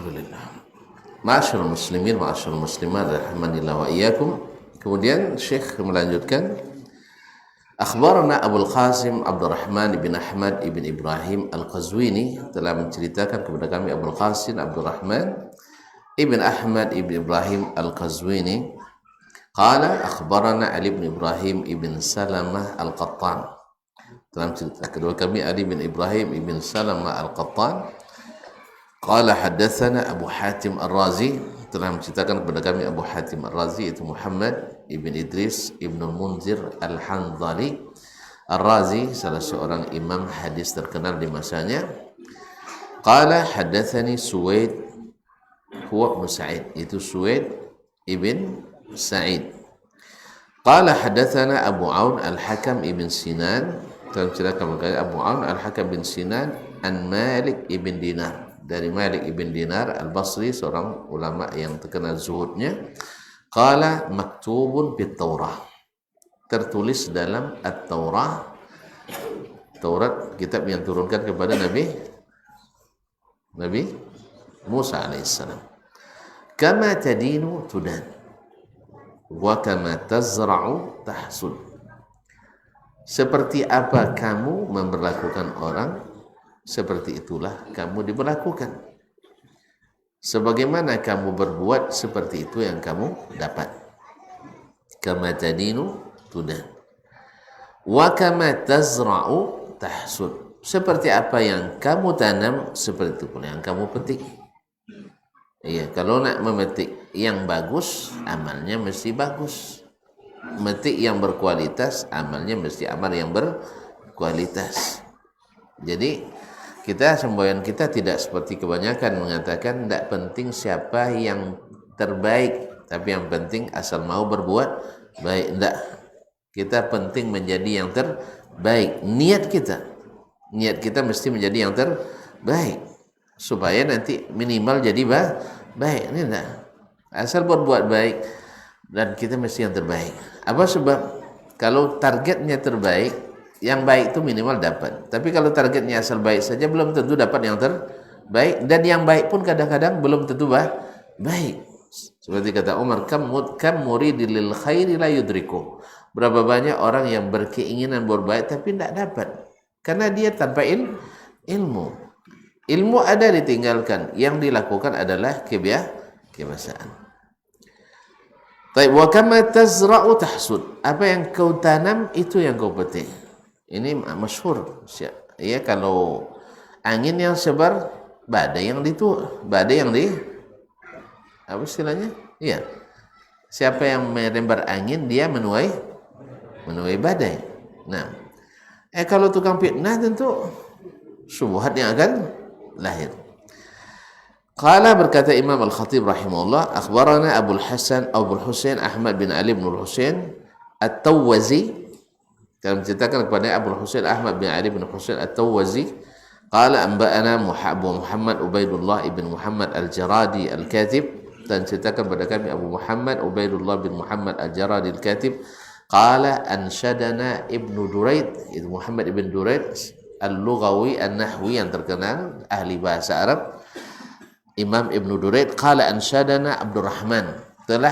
Alhamdulillah. Ma'asyiral muslimin, ma'asyiral muslimat, rahimanillah wa iyyakum. Kemudian Syekh melanjutkan, akhbarana Abul Qasim Abdurrahman bin Ahmad ibn Ibrahim Al-Qazwini telah menceritakan kepada kami Abul Qasim Abdurrahman ibn Ahmad ibn Ibrahim Al-Qazwini qala akhbarana Ali bin Ibrahim ibn Salamah Al-Qattan telah menceritakan kepada kami Ali bin Ibrahim ibn Salamah Al-Qattan qala haddatsana Abu Hatim Ar-Razi telah menceritakan kepada kami Abu Hatim Ar-Razi itu Muhammad ibn Idris ibn Munzir Al-Hanzali Ar-Razi, salah seorang imam hadis terkenal di masanya. Qala haddatsani Suwaid huwa ibn Sa'id, itu Suwaid ibn Sa'id. Qala haddatsana Abu Aun Al-Hakam ibn Sinan, telah menceritakan kepada Abu Aun Al-Hakam bin Sinan an Malik ibn Dinar, dari Malik ibn Dinar Al-Basri, seorang ulama yang terkenal zuhudnya. Qala maktubun bit Taurah, tertulis dalam At-Taurah, Taurat, kitab yang turunkan kepada Nabi Musa alaihissalam. Kama tadinu tudan wa kama tazra'u tahsud, seperti apa kamu memperlakukan orang, seperti itulah kamu diberlakukan. Sebagaimana kamu berbuat, seperti itu yang kamu dapat. Kama tadinu tudan wa kama tazra'u tahsud, seperti apa yang kamu tanam, seperti itu pula yang kamu petik. Iya, kalau nak memetik yang bagus, amalnya mesti bagus. Memetik yang berkualitas, amalnya mesti amal yang berkualitas. Jadi kita, semboyan kita tidak seperti kebanyakan mengatakan tidak penting siapa yang terbaik, tapi yang penting asal mau berbuat baik. Tidak, kita penting menjadi yang terbaik. Niat kita mesti menjadi yang terbaik, supaya nanti minimal jadi baik. Ini tidak, asal berbuat baik dan kita mesti yang terbaik. Apa sebab? Kalau targetnya terbaik, yang baik itu minimal dapat. Tapi kalau targetnya asal baik saja, belum tentu dapat yang terbaik. Dan yang baik pun kadang-kadang belum tentu baik. Seperti kata Umar, kam muridil lil khairi la yudriku. Berapa banyak orang yang berkeinginan berbaik tapi tidak dapat, karena dia tanpa ilmu. Ilmu ada ditinggalkan, yang dilakukan adalah kebiasaan. Baik, wa kama tazra'u tahsud, apa yang kau tanam itu yang kau petik. Ini masyhur ya, kalau angin yang sebar, badai yang apa istilahnya? Iya. Siapa yang melembar angin, dia menuai badai. Nah, kalau tukang fitnah tentu syubhat yang akan lahir. Qala, berkata Imam Al-Khatib rahimahullah, akhbarana Abul Husain Ahmad bin Ali bin Husain At-Tawwazi, dalam menceritakan kepada Abul Husain Ahmad bin Ali bin Husain At-Tawwazi, qala anba'ana Abu Muhammad Ubaidullah ibn Muhammad Al-Jaradi Al-Katib, dan ceritakan kepada kami Abu Muhammad Ubaidullah bin Muhammad Al-Jaradi Al-Katib, qala ansyadana Ibnu Duraid, itu Muhammad ibn Duraid Al-Lughawi An-Nahwi yang terkenal ahli bahasa Arab, Imam Ibnu Duraid, qala ansyadana Abdurrahman, telah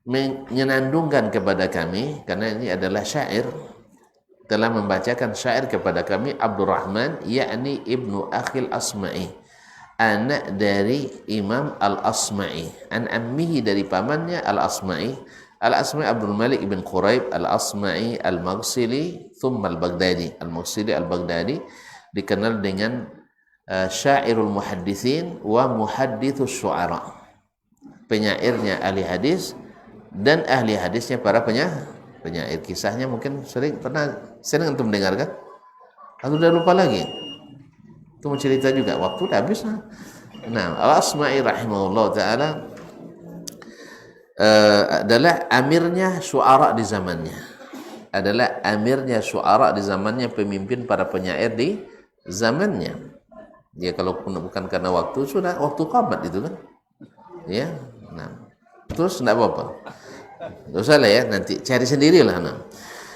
menyenandungkan kepada kami, karena ini adalah syair, telah membacakan syair kepada kami Abdurrahman, yakni Ibnu Akhil Asma'i, anak dari Imam Al-Asma'i, an ammihi, dari pamannya Al-Asma'i. Al-Asma'i Abdul Malik ibn Quraib Al-Asma'i Al-Maghsili thumma Al-Baghdadi. Al-Maghsili Al-Baghdadi dikenal dengan syairul muhaddithin wa muhaddithus syu'ara, penyairnya ahli hadis dan ahli hadisnya para penyair. Kisahnya mungkin sering antum mendengarkan atau sudah lupa lagi. Itu mau cerita juga, waktu udah habis. Nah, Al-Asma'i rahimahullah ta'ala adalah amirnya syu'ara di zamannya, pemimpin para penyair di zamannya. Dia kalau bukan karena waktu, sudah waktu qamat itu kan. Ya. Nah, terus enggak apa-apa. Enggak usah lah ya, nanti cari sendirilah. Nah.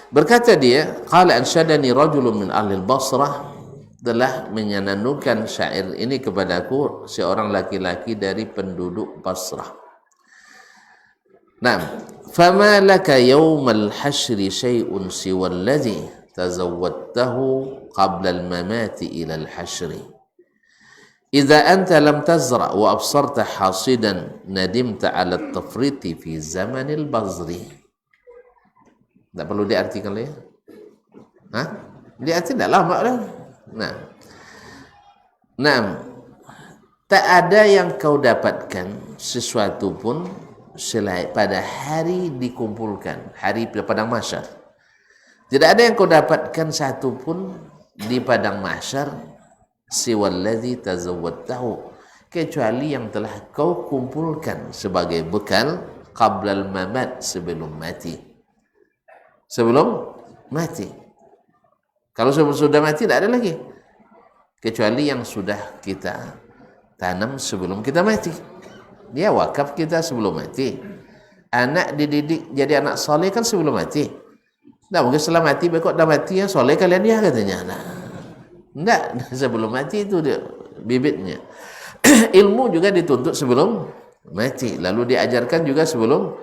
Berkata dia, qala ansyadani rajulun min ahli al-Basrah, telah menyanandungkan syair ini kepadaku seorang laki-laki dari penduduk Basrah. Naam, fama laka yawmal hasyri syai'un siwa alladhi tazawwadtahu qabla al-mamati ila al-hasyri. Idza anta lam tazra' wa absarta hasidan nadimta 'ala at-tafriti fi zamanil bazri. Tak perlu diartikan ya? Hah? Diarti tak lama dah. Nah, tak ada yang kau dapatkan sesuatu pun selain pada hari dikumpulkan, hari padang mahsyar. Tidak ada yang kau dapatkan satu pun di padang mahsyar siwallazi tazawwadtahu, kecuali yang telah kau kumpulkan sebagai bekal qablal mamat, sebelum mati. Sebelum mati. Kalau sudah mati tidak ada lagi, kecuali yang sudah kita tanam sebelum kita mati. Dia wakaf kita sebelum mati. Anak dididik jadi anak soleh kan sebelum mati. Nah, mungkin setelah mati, kok dah mati ya soleh kalian dia katanya. Nah, enggak, sebelum mati itu dia bibitnya. Ilmu juga dituntut sebelum mati, lalu diajarkan juga sebelum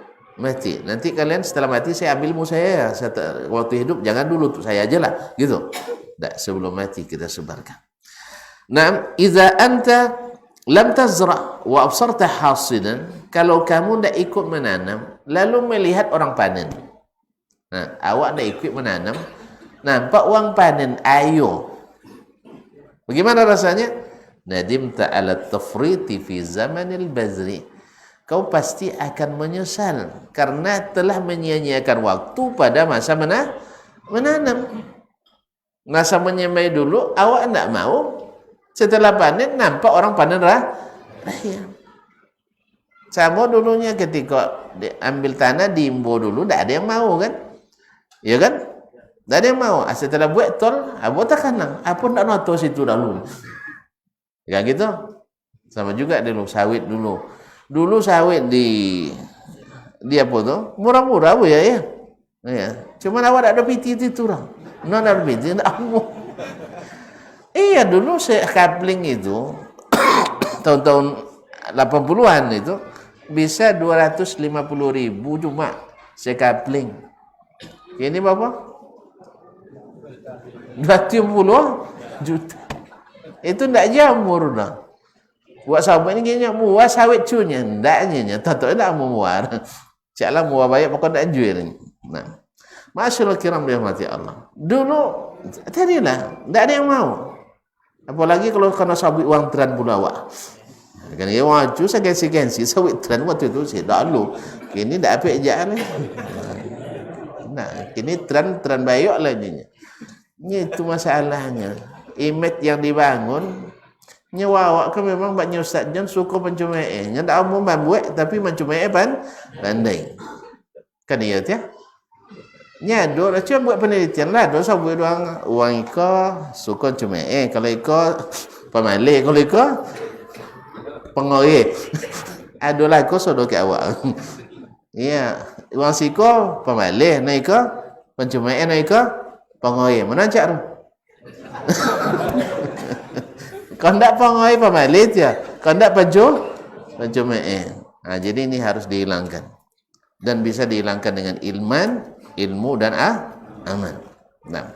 mati. Nanti kalian setelah mati saya ambil ilmu saya, waktu hidup jangan dulu untuk saya aja lah, gitu. Enggak, sebelum mati kita sebarkan. Nah, idza anta lam tazra wa absarta hasidan, kalau kamu tidak ikut menanam lalu melihat orang panen. Nah, awak tidak ikut menanam, nampak orang panen, ayo. Bagaimana rasanya? Nadimta 'ala tafriti fi zamanil bazri. Kau pasti akan menyesal karena telah menyia-nyiakan waktu pada masa menanam. Masa menyemai dulu awak tidak mau, setelah panen nampak orang panen raya. Sama dulunya ketika diambil tanah diimbo dulu tidak ada yang mau kan? Ya kan? Tak ada yang mau. Setelah buat tol, buat tak kanang. Apa tak nak tahu situ dahulu. Ya gitu. Sama juga dulu sawit dulu. Dulu sawit di apa tu? Murah-murah bu ya. Ya. Cuma awak ada piti itu orang. Non ada piti tak mau. Iya dulu saya kapling itu tahun-tahun 80-an itu bisa 250.000 cuma saya kapling. Ini berapa? 20 juta. Itu tidak jamur dah. Buat sawit ini kayaknya muar sawit cunya. Tidaknya. Tak nak muar. Caklah muar banyak pokok tak jual. Nah. Masyaallah kiram dirahmati Allah. Dulu tadilah tidak ada yang mau. Apalagi kalau kena sawit uang tran pula awak. Kan dia waju saya gengsi sawit tran waktu itu saya dah lu. Kini dak apik jalan. Nah, kini tran bayok lah ini. Itu masalahnya. Image yang dibangun nyawa awak kan memang banyak Ustaz John suka pencumai. Nya dak umum buat tapi mencumai pandai. Kan iya tu ya. Nya do cuba buat penelitian lah do sabut uang iko suka cumai. Kalau iko pemale, kalau iko pengoye. Adolah ko sodo ke awak. Iya, uang siko pemale, naiko pencumai naiko pengoye. Mana cak tu? Kau tak pengoye pemale dia. Kau tak pencumai. Nah, jadi ini harus dihilangkan. Dan bisa dihilangkan dengan ilmu dan amal. Nah,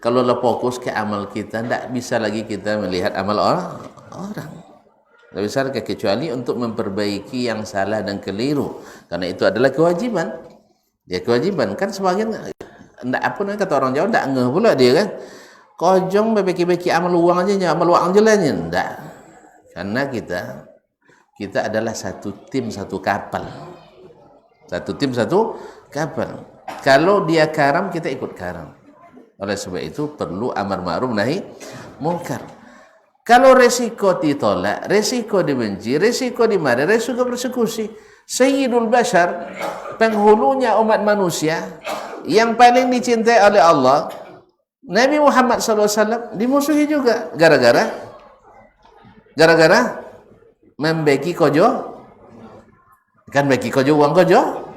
kalau fokus ke amal kita, tidak bisa lagi kita melihat amal orang. Tidak bisa kecuali untuk memperbaiki yang salah dan keliru. Karena itu adalah kewajiban. Dia kewajiban kan sebagian tidak apa nak kata orang Jawa tidak ngeh pula dia kan. Kojong beki-beki amal uang aja, amal uang jelasnya tidak. Karena kita adalah satu tim satu kapal. Satu tim satu kapal. Kalau dia karam kita ikut karam. Oleh sebab itu perlu amar ma'ruf nahi munkar. Kalau resiko ditolak, resiko dibenci, resiko dimarahi, resiko persekusi. Sayyidul Bashar, penghulunya umat manusia yang paling dicintai oleh Allah, Nabi Muhammad SAW dimusuhi juga gara-gara membeki kojo. Kan beki kojo uang kojo.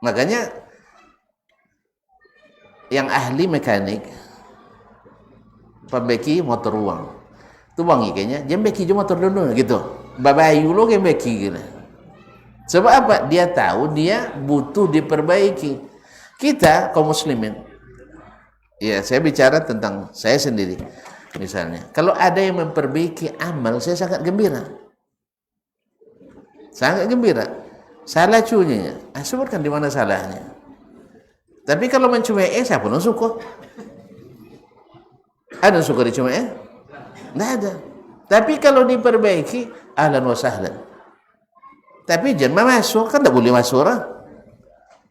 Makanya yang ahli mekanik pembeki motor uang. Tu wangi kayaknya, jangan beki je motor dulu gitu. Babayu lo kayak beki gitu. Sebab apa? Dia tahu dia butuh diperbaiki. Kita kaum muslimin, ya saya bicara tentang saya sendiri. Misalnya, kalau ada yang memperbaiki amal, saya sangat gembira. Sangat gembira. Salah cunya, sebutkan di mana salahnya. Tapi kalau mencumai siapa yang suka? Ada yang suka dicumai? Tidak ada. Tapi kalau diperbaiki, ahlan wa sahlan. Tapi jangan memasuk, kan tidak boleh masuk lah.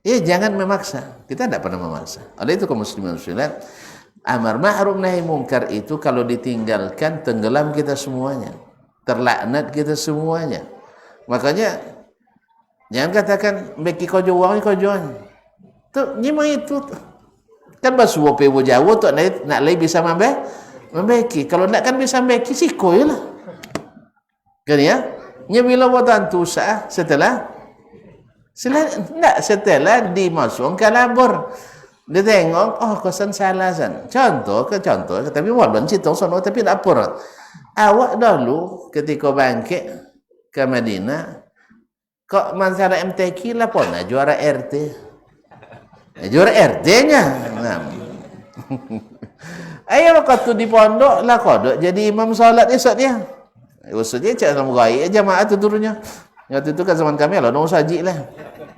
Ya jangan memaksa. Kita tidak pernah memaksa. Oleh itu kaum muslimin muslimat, amar ma'ruf nahi munkar itu kalau ditinggalkan tenggelam kita semuanya, terlaknat kita semuanya. Makanya jangan katakan beki kojo wang kojoan. Tu nyima itu kan basuh pewo Jawa tu nak lagi bisa membeki. Kalau nak kan bisa membeki siko je lah. Kan ya? Nya bila buatan tu sah setelah dimasukkan labor. Dia tengok, oh kosan salah san. Contoh, tapi walaupun citong sono tapi tak apa. Awak dahulu ketika bangkit ke Madinah, kok masalah MTQ lah pun juara RT. Juara RT-nya. Nah. Ayo waktu di pondok lah kodok jadi imam salat esok dia. Maksudnya cak sama gaya jamaah tu turunnya. Waktu itu kan zaman kami lah no saji lah.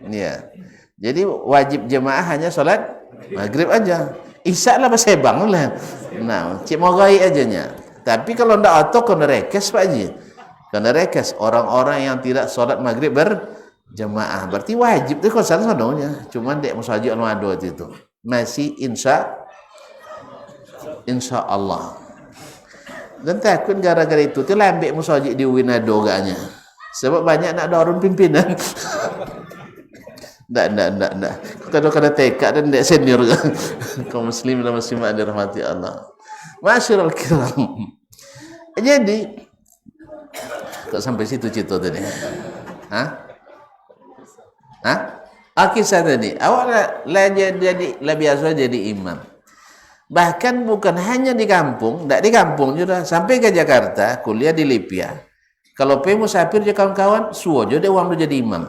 Ya. Jadi wajib jemaah hanya salat maghrib aja. Isya lah bersebang lah. Nah, cik mau gaya aja nya. Tapi kalau ndak atok kena rekes Pak Haji. Kena rekes orang-orang yang tidak salat maghrib berjemaah. Berarti wajib tu kosan sononya. Cuman dek musaji al-madu itu. Masih insya Allah. Dan takut gara-gara itu tu lambek musaji di winado gaknya. Sebab banyak nak dorong pimpinan. Ndak. Kadang-kadang tekad dan ndak senior. Kaum muslim dan muslimat dirahmati Allah. Masyarul kiram. Jadi kok sampai situ cerita tadi? Kisah tadi. Awak lah biasa jadi imam. Bahkan bukan hanya di kampung, tidak di kampung juga, sampai ke Jakarta, kuliah di Lipia. Kalau pergi musafir je kawan-kawan, suo je dia orang dia jadi imam.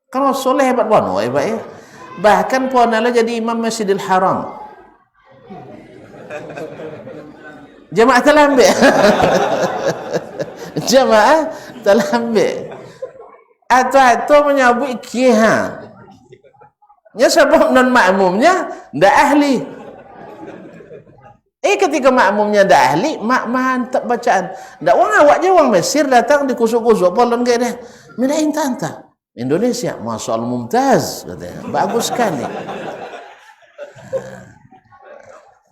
Kalau soleh hebat bono, hebat ya. Bahkan puan Allah jadi imam Masjidil Haram. Jamaah terlambat. Jamaah terlambat. Atau menyabut kiha. Ya sebab non makmumnya ndak ahli. Ketika makmumnya dah ahli, mantap bacaan. Dak wang awak je wang Mesir datang dikusuk-kusuk polon ke dah. Minain tanta. Indonesia, Masya Allah mumtaz katanya. Bagus sekali.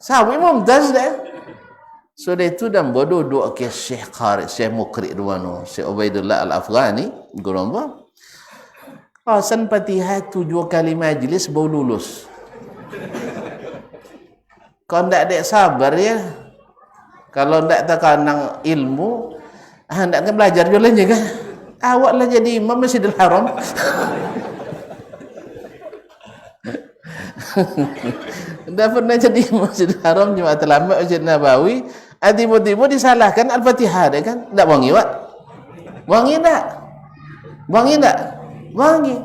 Sawi mumtaz dah. Sudah itu dan bodoh doa ke Syekh Qari, Syekh Mukri Duwano, Syekh Ubaidullah Al-Afghani, guramba. Qasan Fatihah 7 kali majlis baru lulus. Kau ndak ada sabar ya. Kalau ndak terkanang ilmu, ndak akan belajar jualannya kan. Awaklah jadi imam Masjidil Haram. Ndak pernah jadi imam Masjidil Haram, Jumaat terlambat Masjid Nabawi, tiba-tiba disalahkan Al-Fatihah deh kan. Ndak wangi, Pak? Wangi ndak? Wangi ndak? Wangi.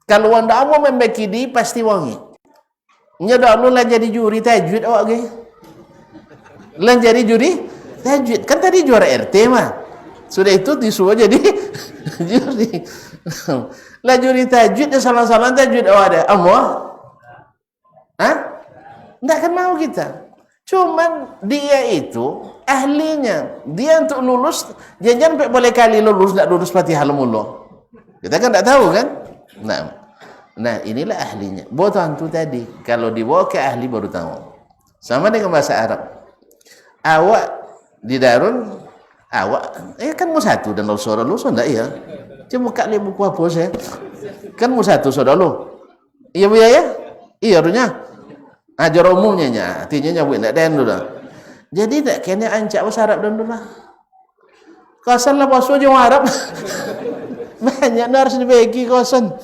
Kalau anda mau membeki di pasti wangi. Nya dak lu lah jadi juri tajwid awak ke? Lah jadi juri tajwid. Kan tadi juara RT mah. Sudah itu disuruh jadi juri. Lah juri tajwid salah-salah tajwid awak ada. Amwah? Ndak kan mau kita. Cuman dia itu ahlinya. Dia untuk lulus jangan sampai boleh kali lulus ndak lulus Fatihah mulu. Kita kan ndak tahu kan? Nah, inilah ahlinya. Botan tu tadi, kalau dibawa ke ahli baru tahu. Sama dengan bahasa Arab. Awak di Darun, awak, kan mu satu dan saudara lu sudah iya. Cuma buka li buku apa saya? Kan mu satu saudara lu. Iya bu ya? Iya runya. Ajar umumnya nya, artinya nyabut ndak den dulu. Jadi tak kena ancak bahasa Arab dan dulu. Kasan lah bahasa Jawa Arab. Banyak harus dibagi kasan.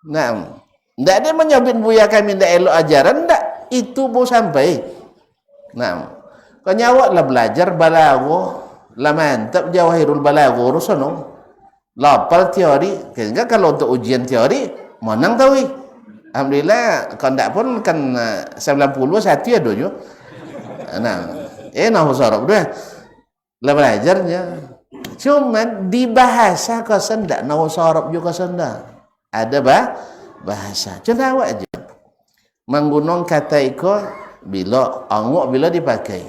Nah, tidak ada menyabit buya kami tidak elok ajaran, tidak. Itu mau sampai. Nah, Kau nyawak lah belajar balago, lah mantap jawahirul balago rusono. Lapal teori, sehingga kalau untuk ujian teori menang tahu. Alhamdulillah, kalau tidak pun kan 90 satu ya dojo. Nah, nah sorok dah. Lah belajarnya. Cuman di bahasa kau sendak, nah sorok juga sendak. Ada bahasa. Cendawa aja. Menggunung kata iko bila anguk bila dipakai.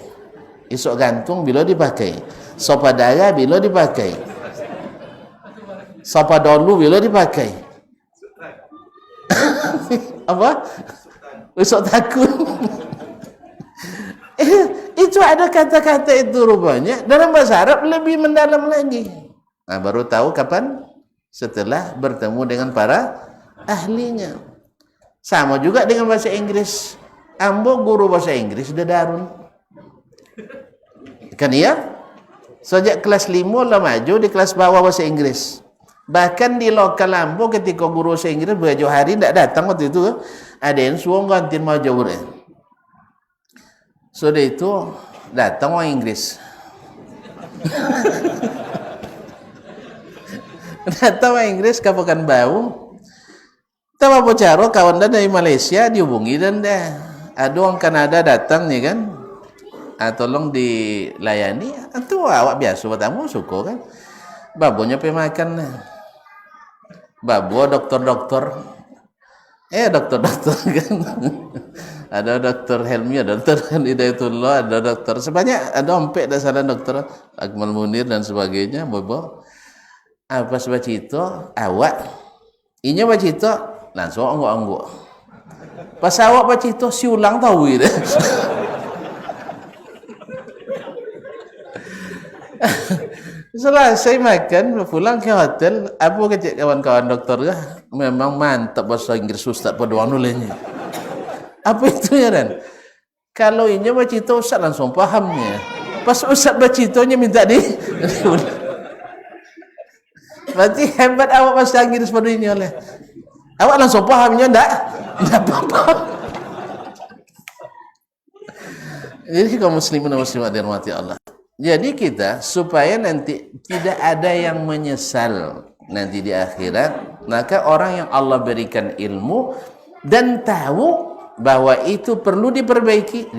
Isok gantung bila dipakai. Sopadaya bila dipakai. Sopadolu bila dipakai. Apa? Isok takut. Itu ada kata-kata itu rupanya dalam bahasa Arab lebih mendalam lagi. Nah, baru tahu kapan? Setelah bertemu dengan para ahlinya. Sama juga dengan bahasa Inggris. Ambo guru bahasa Inggris sudah darun. Kan iya? Sejak kelas 5 lah maju di kelas bawah bahasa Inggris. Bahkan di lokal Ambo ketika guru bahasa Inggris berjauh hari tidak datang waktu itu, ada yang suruh gantiin maju guru. Sudah itu datang orang Inggris. Datang orang Inggris ke Pekanbaru. Tahu apa cara kawan dah dari Malaysia dihubungi dan dah ada orang Kanada datang ni kan. Tolong dilayani. Itu awak biasa pertama suka kan. Babunya pergi makan. Babu doktor-doktor. Doktor-doktor kan. Ada dokter Helmi, ada dokter Hidayatullah, ada dokter sebanyak, ada ompek dah salah dokter Akmal Munir dan sebagainya. Bobo apa sebab itu awak inya baca itu langsung angguk-angguk. Pas awak baca itu si ulang tahu gitu. Selesai makan pulang ke hotel, apa kata kawan-kawan dokter memang mantap bahasa Inggris Ustaz pada orang nulisnya. Apa itu ya kan? Kalau ini baca itu Ustaz langsung pahamnya. Pas Ustaz baca itunya minta di. Berarti hebat awak bahasa Inggris pada ini oleh. Awak langsung pahamnya enggak apa-apa. Jadi kaum muslimin dan muslimat dirahmati Allah. Jadi kita supaya nanti tidak ada yang menyesal nanti di akhirat, maka orang yang Allah berikan ilmu dan tahu bahwa itu perlu diperbaiki.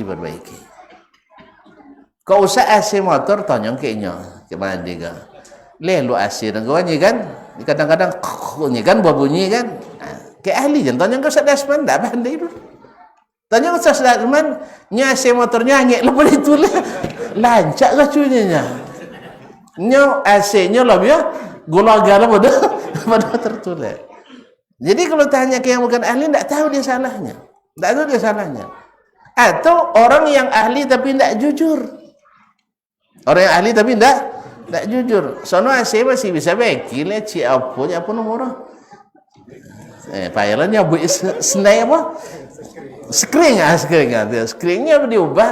Kau usah AC motor tanyong kayaknya kemana dia lu AC dan kau ni kan kadang-kadang ni kan bunyi kan kayak ahli jangan tanyong kau Ustaz Dasman tak pandai tu tanyong Ustaz Dasman nya AC motornya angin lepas itu lah lancak racunya nya AC nya lah ya gula-gala pada tertulis. Jadi kalau tanya ke yang bukan ahli tak tahu dia salahnya. Tak tahu dia salahnya. Atau orang yang ahli tapi tidak jujur. Orang yang ahli tapi tidak jujur. Sono AC masih bisa beki leci apa nomor. Payalannya bu senai apa? Screen screennya diubah.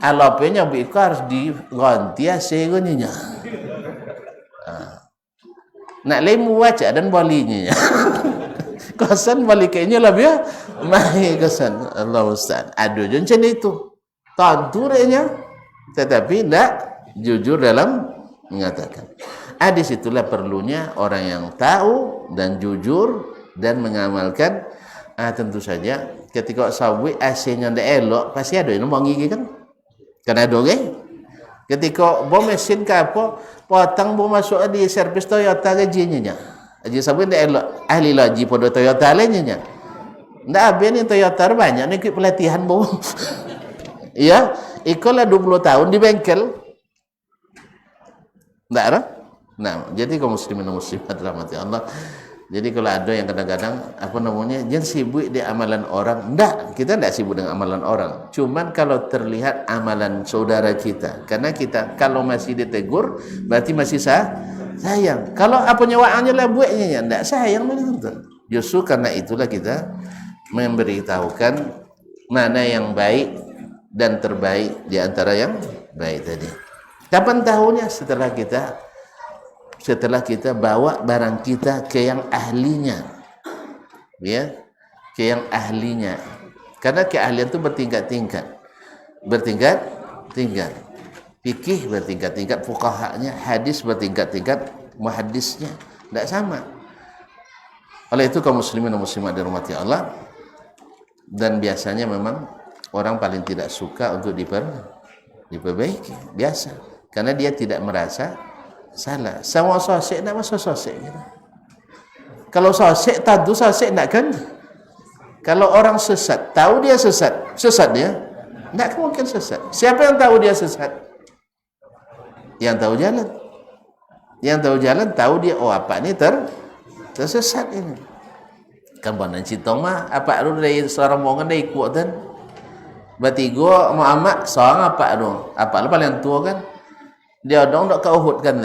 Alapnya bu harus diganti AC nya. Nak lemu wajah dan balinya. Kosan baliknya lah ya mai kosan Allah Ustaz aduh macam itu tanturnya tetapi tidak jujur dalam mengatakan di situlah perlunya orang yang tahu dan jujur dan mengamalkan. Tentu saja ketika sawi AC-nya tidak elok pasti ada yang nombong gigi kan ada kan ketika bom mesin ke apa potong bom masuk di servis Toyota gajinya aja sabun dah elok ahli lagi pada Toyota lainnya. Ndak habis ni Toyota banyak ni ikut pelatihan bom. Ya, ikolah 20 tahun di bengkel. Ndak ada? Nah, jadi kaum muslimin dan muslimat rahmati Allah. Jadi kalau ada yang kadang-kadang apa namanya jangan sibuk di amalan orang. Ndak, kita ndak sibuk dengan amalan orang. Cuman kalau terlihat amalan saudara kita, karena kita kalau masih ditegur berarti masih sayang. Kalau apa nyawaannya lah buatnya enggak sayang betul. Justru karena itulah kita memberitahukan mana yang baik dan terbaik di antara yang baik tadi. Kapan tahunya? Setelah kita bawa barang kita ke yang ahlinya. Ya, ke yang ahlinya. Karena keahlian itu bertingkat-tingkat. bertingkat-tingkat, fikih bertingkat-tingkat, fuqahanya, hadis bertingkat-tingkat, muhaddisnya tidak sama. Oleh itu kaum muslimin dan muslimat dirahmati Allah, dan biasanya memang orang paling tidak suka untuk diperbaiki, biasa, karena dia tidak merasa salah. Sama sosek nak masuk sosek gitu. Kalau sosek tadu sosek nak kan. Kalau orang sesat, tahu dia sesat dia, tidak mungkin sesat. Siapa yang tahu dia sesat? Yang tahu jalan. Yang tahu jalan, tahu dia, oh apa ini tersesat ini. Kampanan citong mah apa lu dari seorang mongan dari kuat kan? Batigo Muhammad seorang apa lu? Apa lu paling tua kan? Dia dong dok ke Uhud kan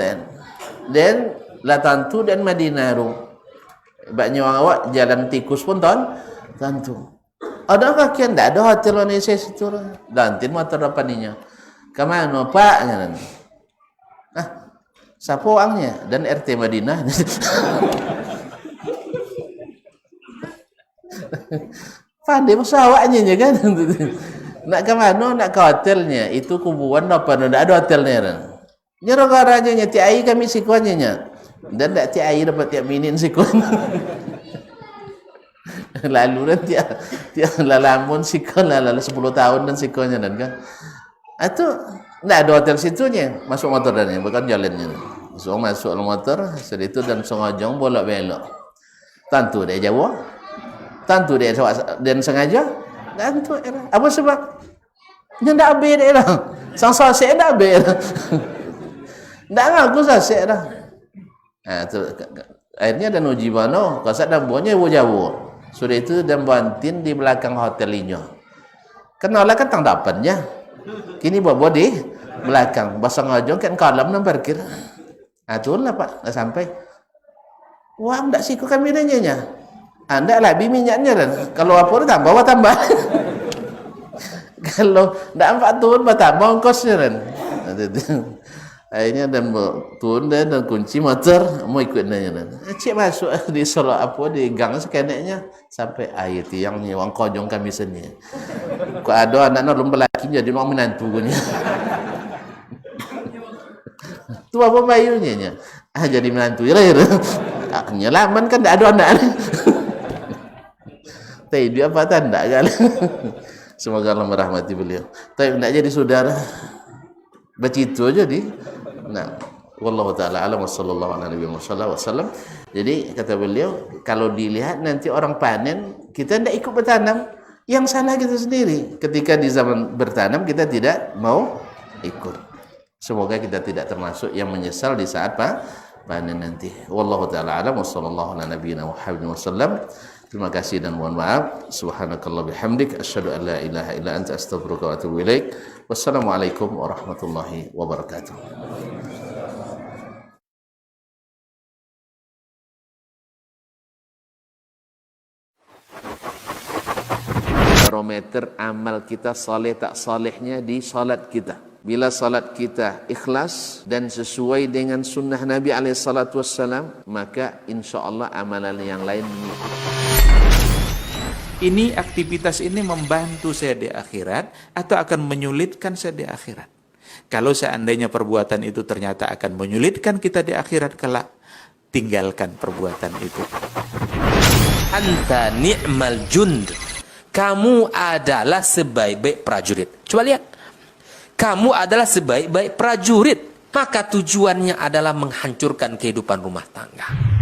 dan lah tantu dan Madinah ru. Banyak orang awak jalan tikus pun tantu. Adakah kian tak ada hotel Indonesia situ? Dantin motor depannya. Kemana Pak? Siapa orangnya? Dan RT Madinah. Pandai masa awaknya kan. Nak ke mana? Nak ke hotelnya. Itu kuburan apa? Tidak ada hotelnya. Nyerok orangnya tiai kami sikuannya. Dan tak tiai dapat tiap minin sikuan. Lalu dan tiap lalamun sikon lalu 10 tahun dan sikuannya dan kan. Itu tidak ada hotel situnya. Masuk motor dan bukan jalannya. So masuk motor segitu dan sengajang bolak-belok. Tentu dia jawab. Tentu dia dan sengaja. Tentu apa sebab? Dia tidak habis dia lah. Sang sosek tidak habis. Tidak ngaku sosek dah. Akhirnya dan uji mana? Kasat dan buahnya jauh. Sudah itu dan bantin di belakang hotel ini. Kenalah kan tang dapatnya. Kini bawa di belakang. Basang ngajong kan kalam dan parkir. Itulah Pak, dah sampai. Wah, tidak siku kami nanya. Anda lebih minyaknya kan. Kalau apa tambah, tambah. Kalau tidak 4 tahun, tambah ongkosnya kan. Akhirnya dan turun dan kunci motor mau ikut nanya dan. Cik masuk di solok apa di gang sekeneknya sampai air tiang ni wang kojong kami seni. Kau ada anak belum berlaki jadi mau menantu punya. Tu apa bayunya? Jadi menantu ya lah. Nyelaman kan tak ada anak. Tapi dia apa tanda kan? Semoga Allah merahmati beliau. Tapi tidak jadi saudara. Baca itu aja di. Nah, wallahu taala alam sallallahu alaihi wasallam. Jadi kata beliau, kalau dilihat nanti orang panen, kita tidak ikut bertanam, yang salah kita sendiri. Ketika di zaman bertanam kita tidak mau ikut. Semoga kita tidak termasuk yang menyesal di saat panen nanti. Wallahu taala alam sallallahu alaihi wasallam. Terima kasih dan mohon maaf. Subhanakallah bihamdik asyhadu an la ilaha illa anta astaghfiruka wa atubu ilaik. Wassalamualaikum warahmatullahi wabarakatuh. Barometer amal kita saleh tak salehnya di salat kita. Bila salat kita ikhlas dan sesuai dengan sunnah Nabi SAW, maka insyaAllah amalan yang lain mengikuti. Ini aktivitas ini membantu saya di akhirat atau akan menyulitkan saya di akhirat. Kalau seandainya perbuatan itu ternyata akan menyulitkan kita di akhirat kelak, tinggalkan perbuatan itu. Anta ni'mal jund. Kamu adalah sebaik-baik prajurit. Coba lihat. Kamu adalah sebaik-baik prajurit. Maka tujuannya adalah menghancurkan kehidupan rumah tangga.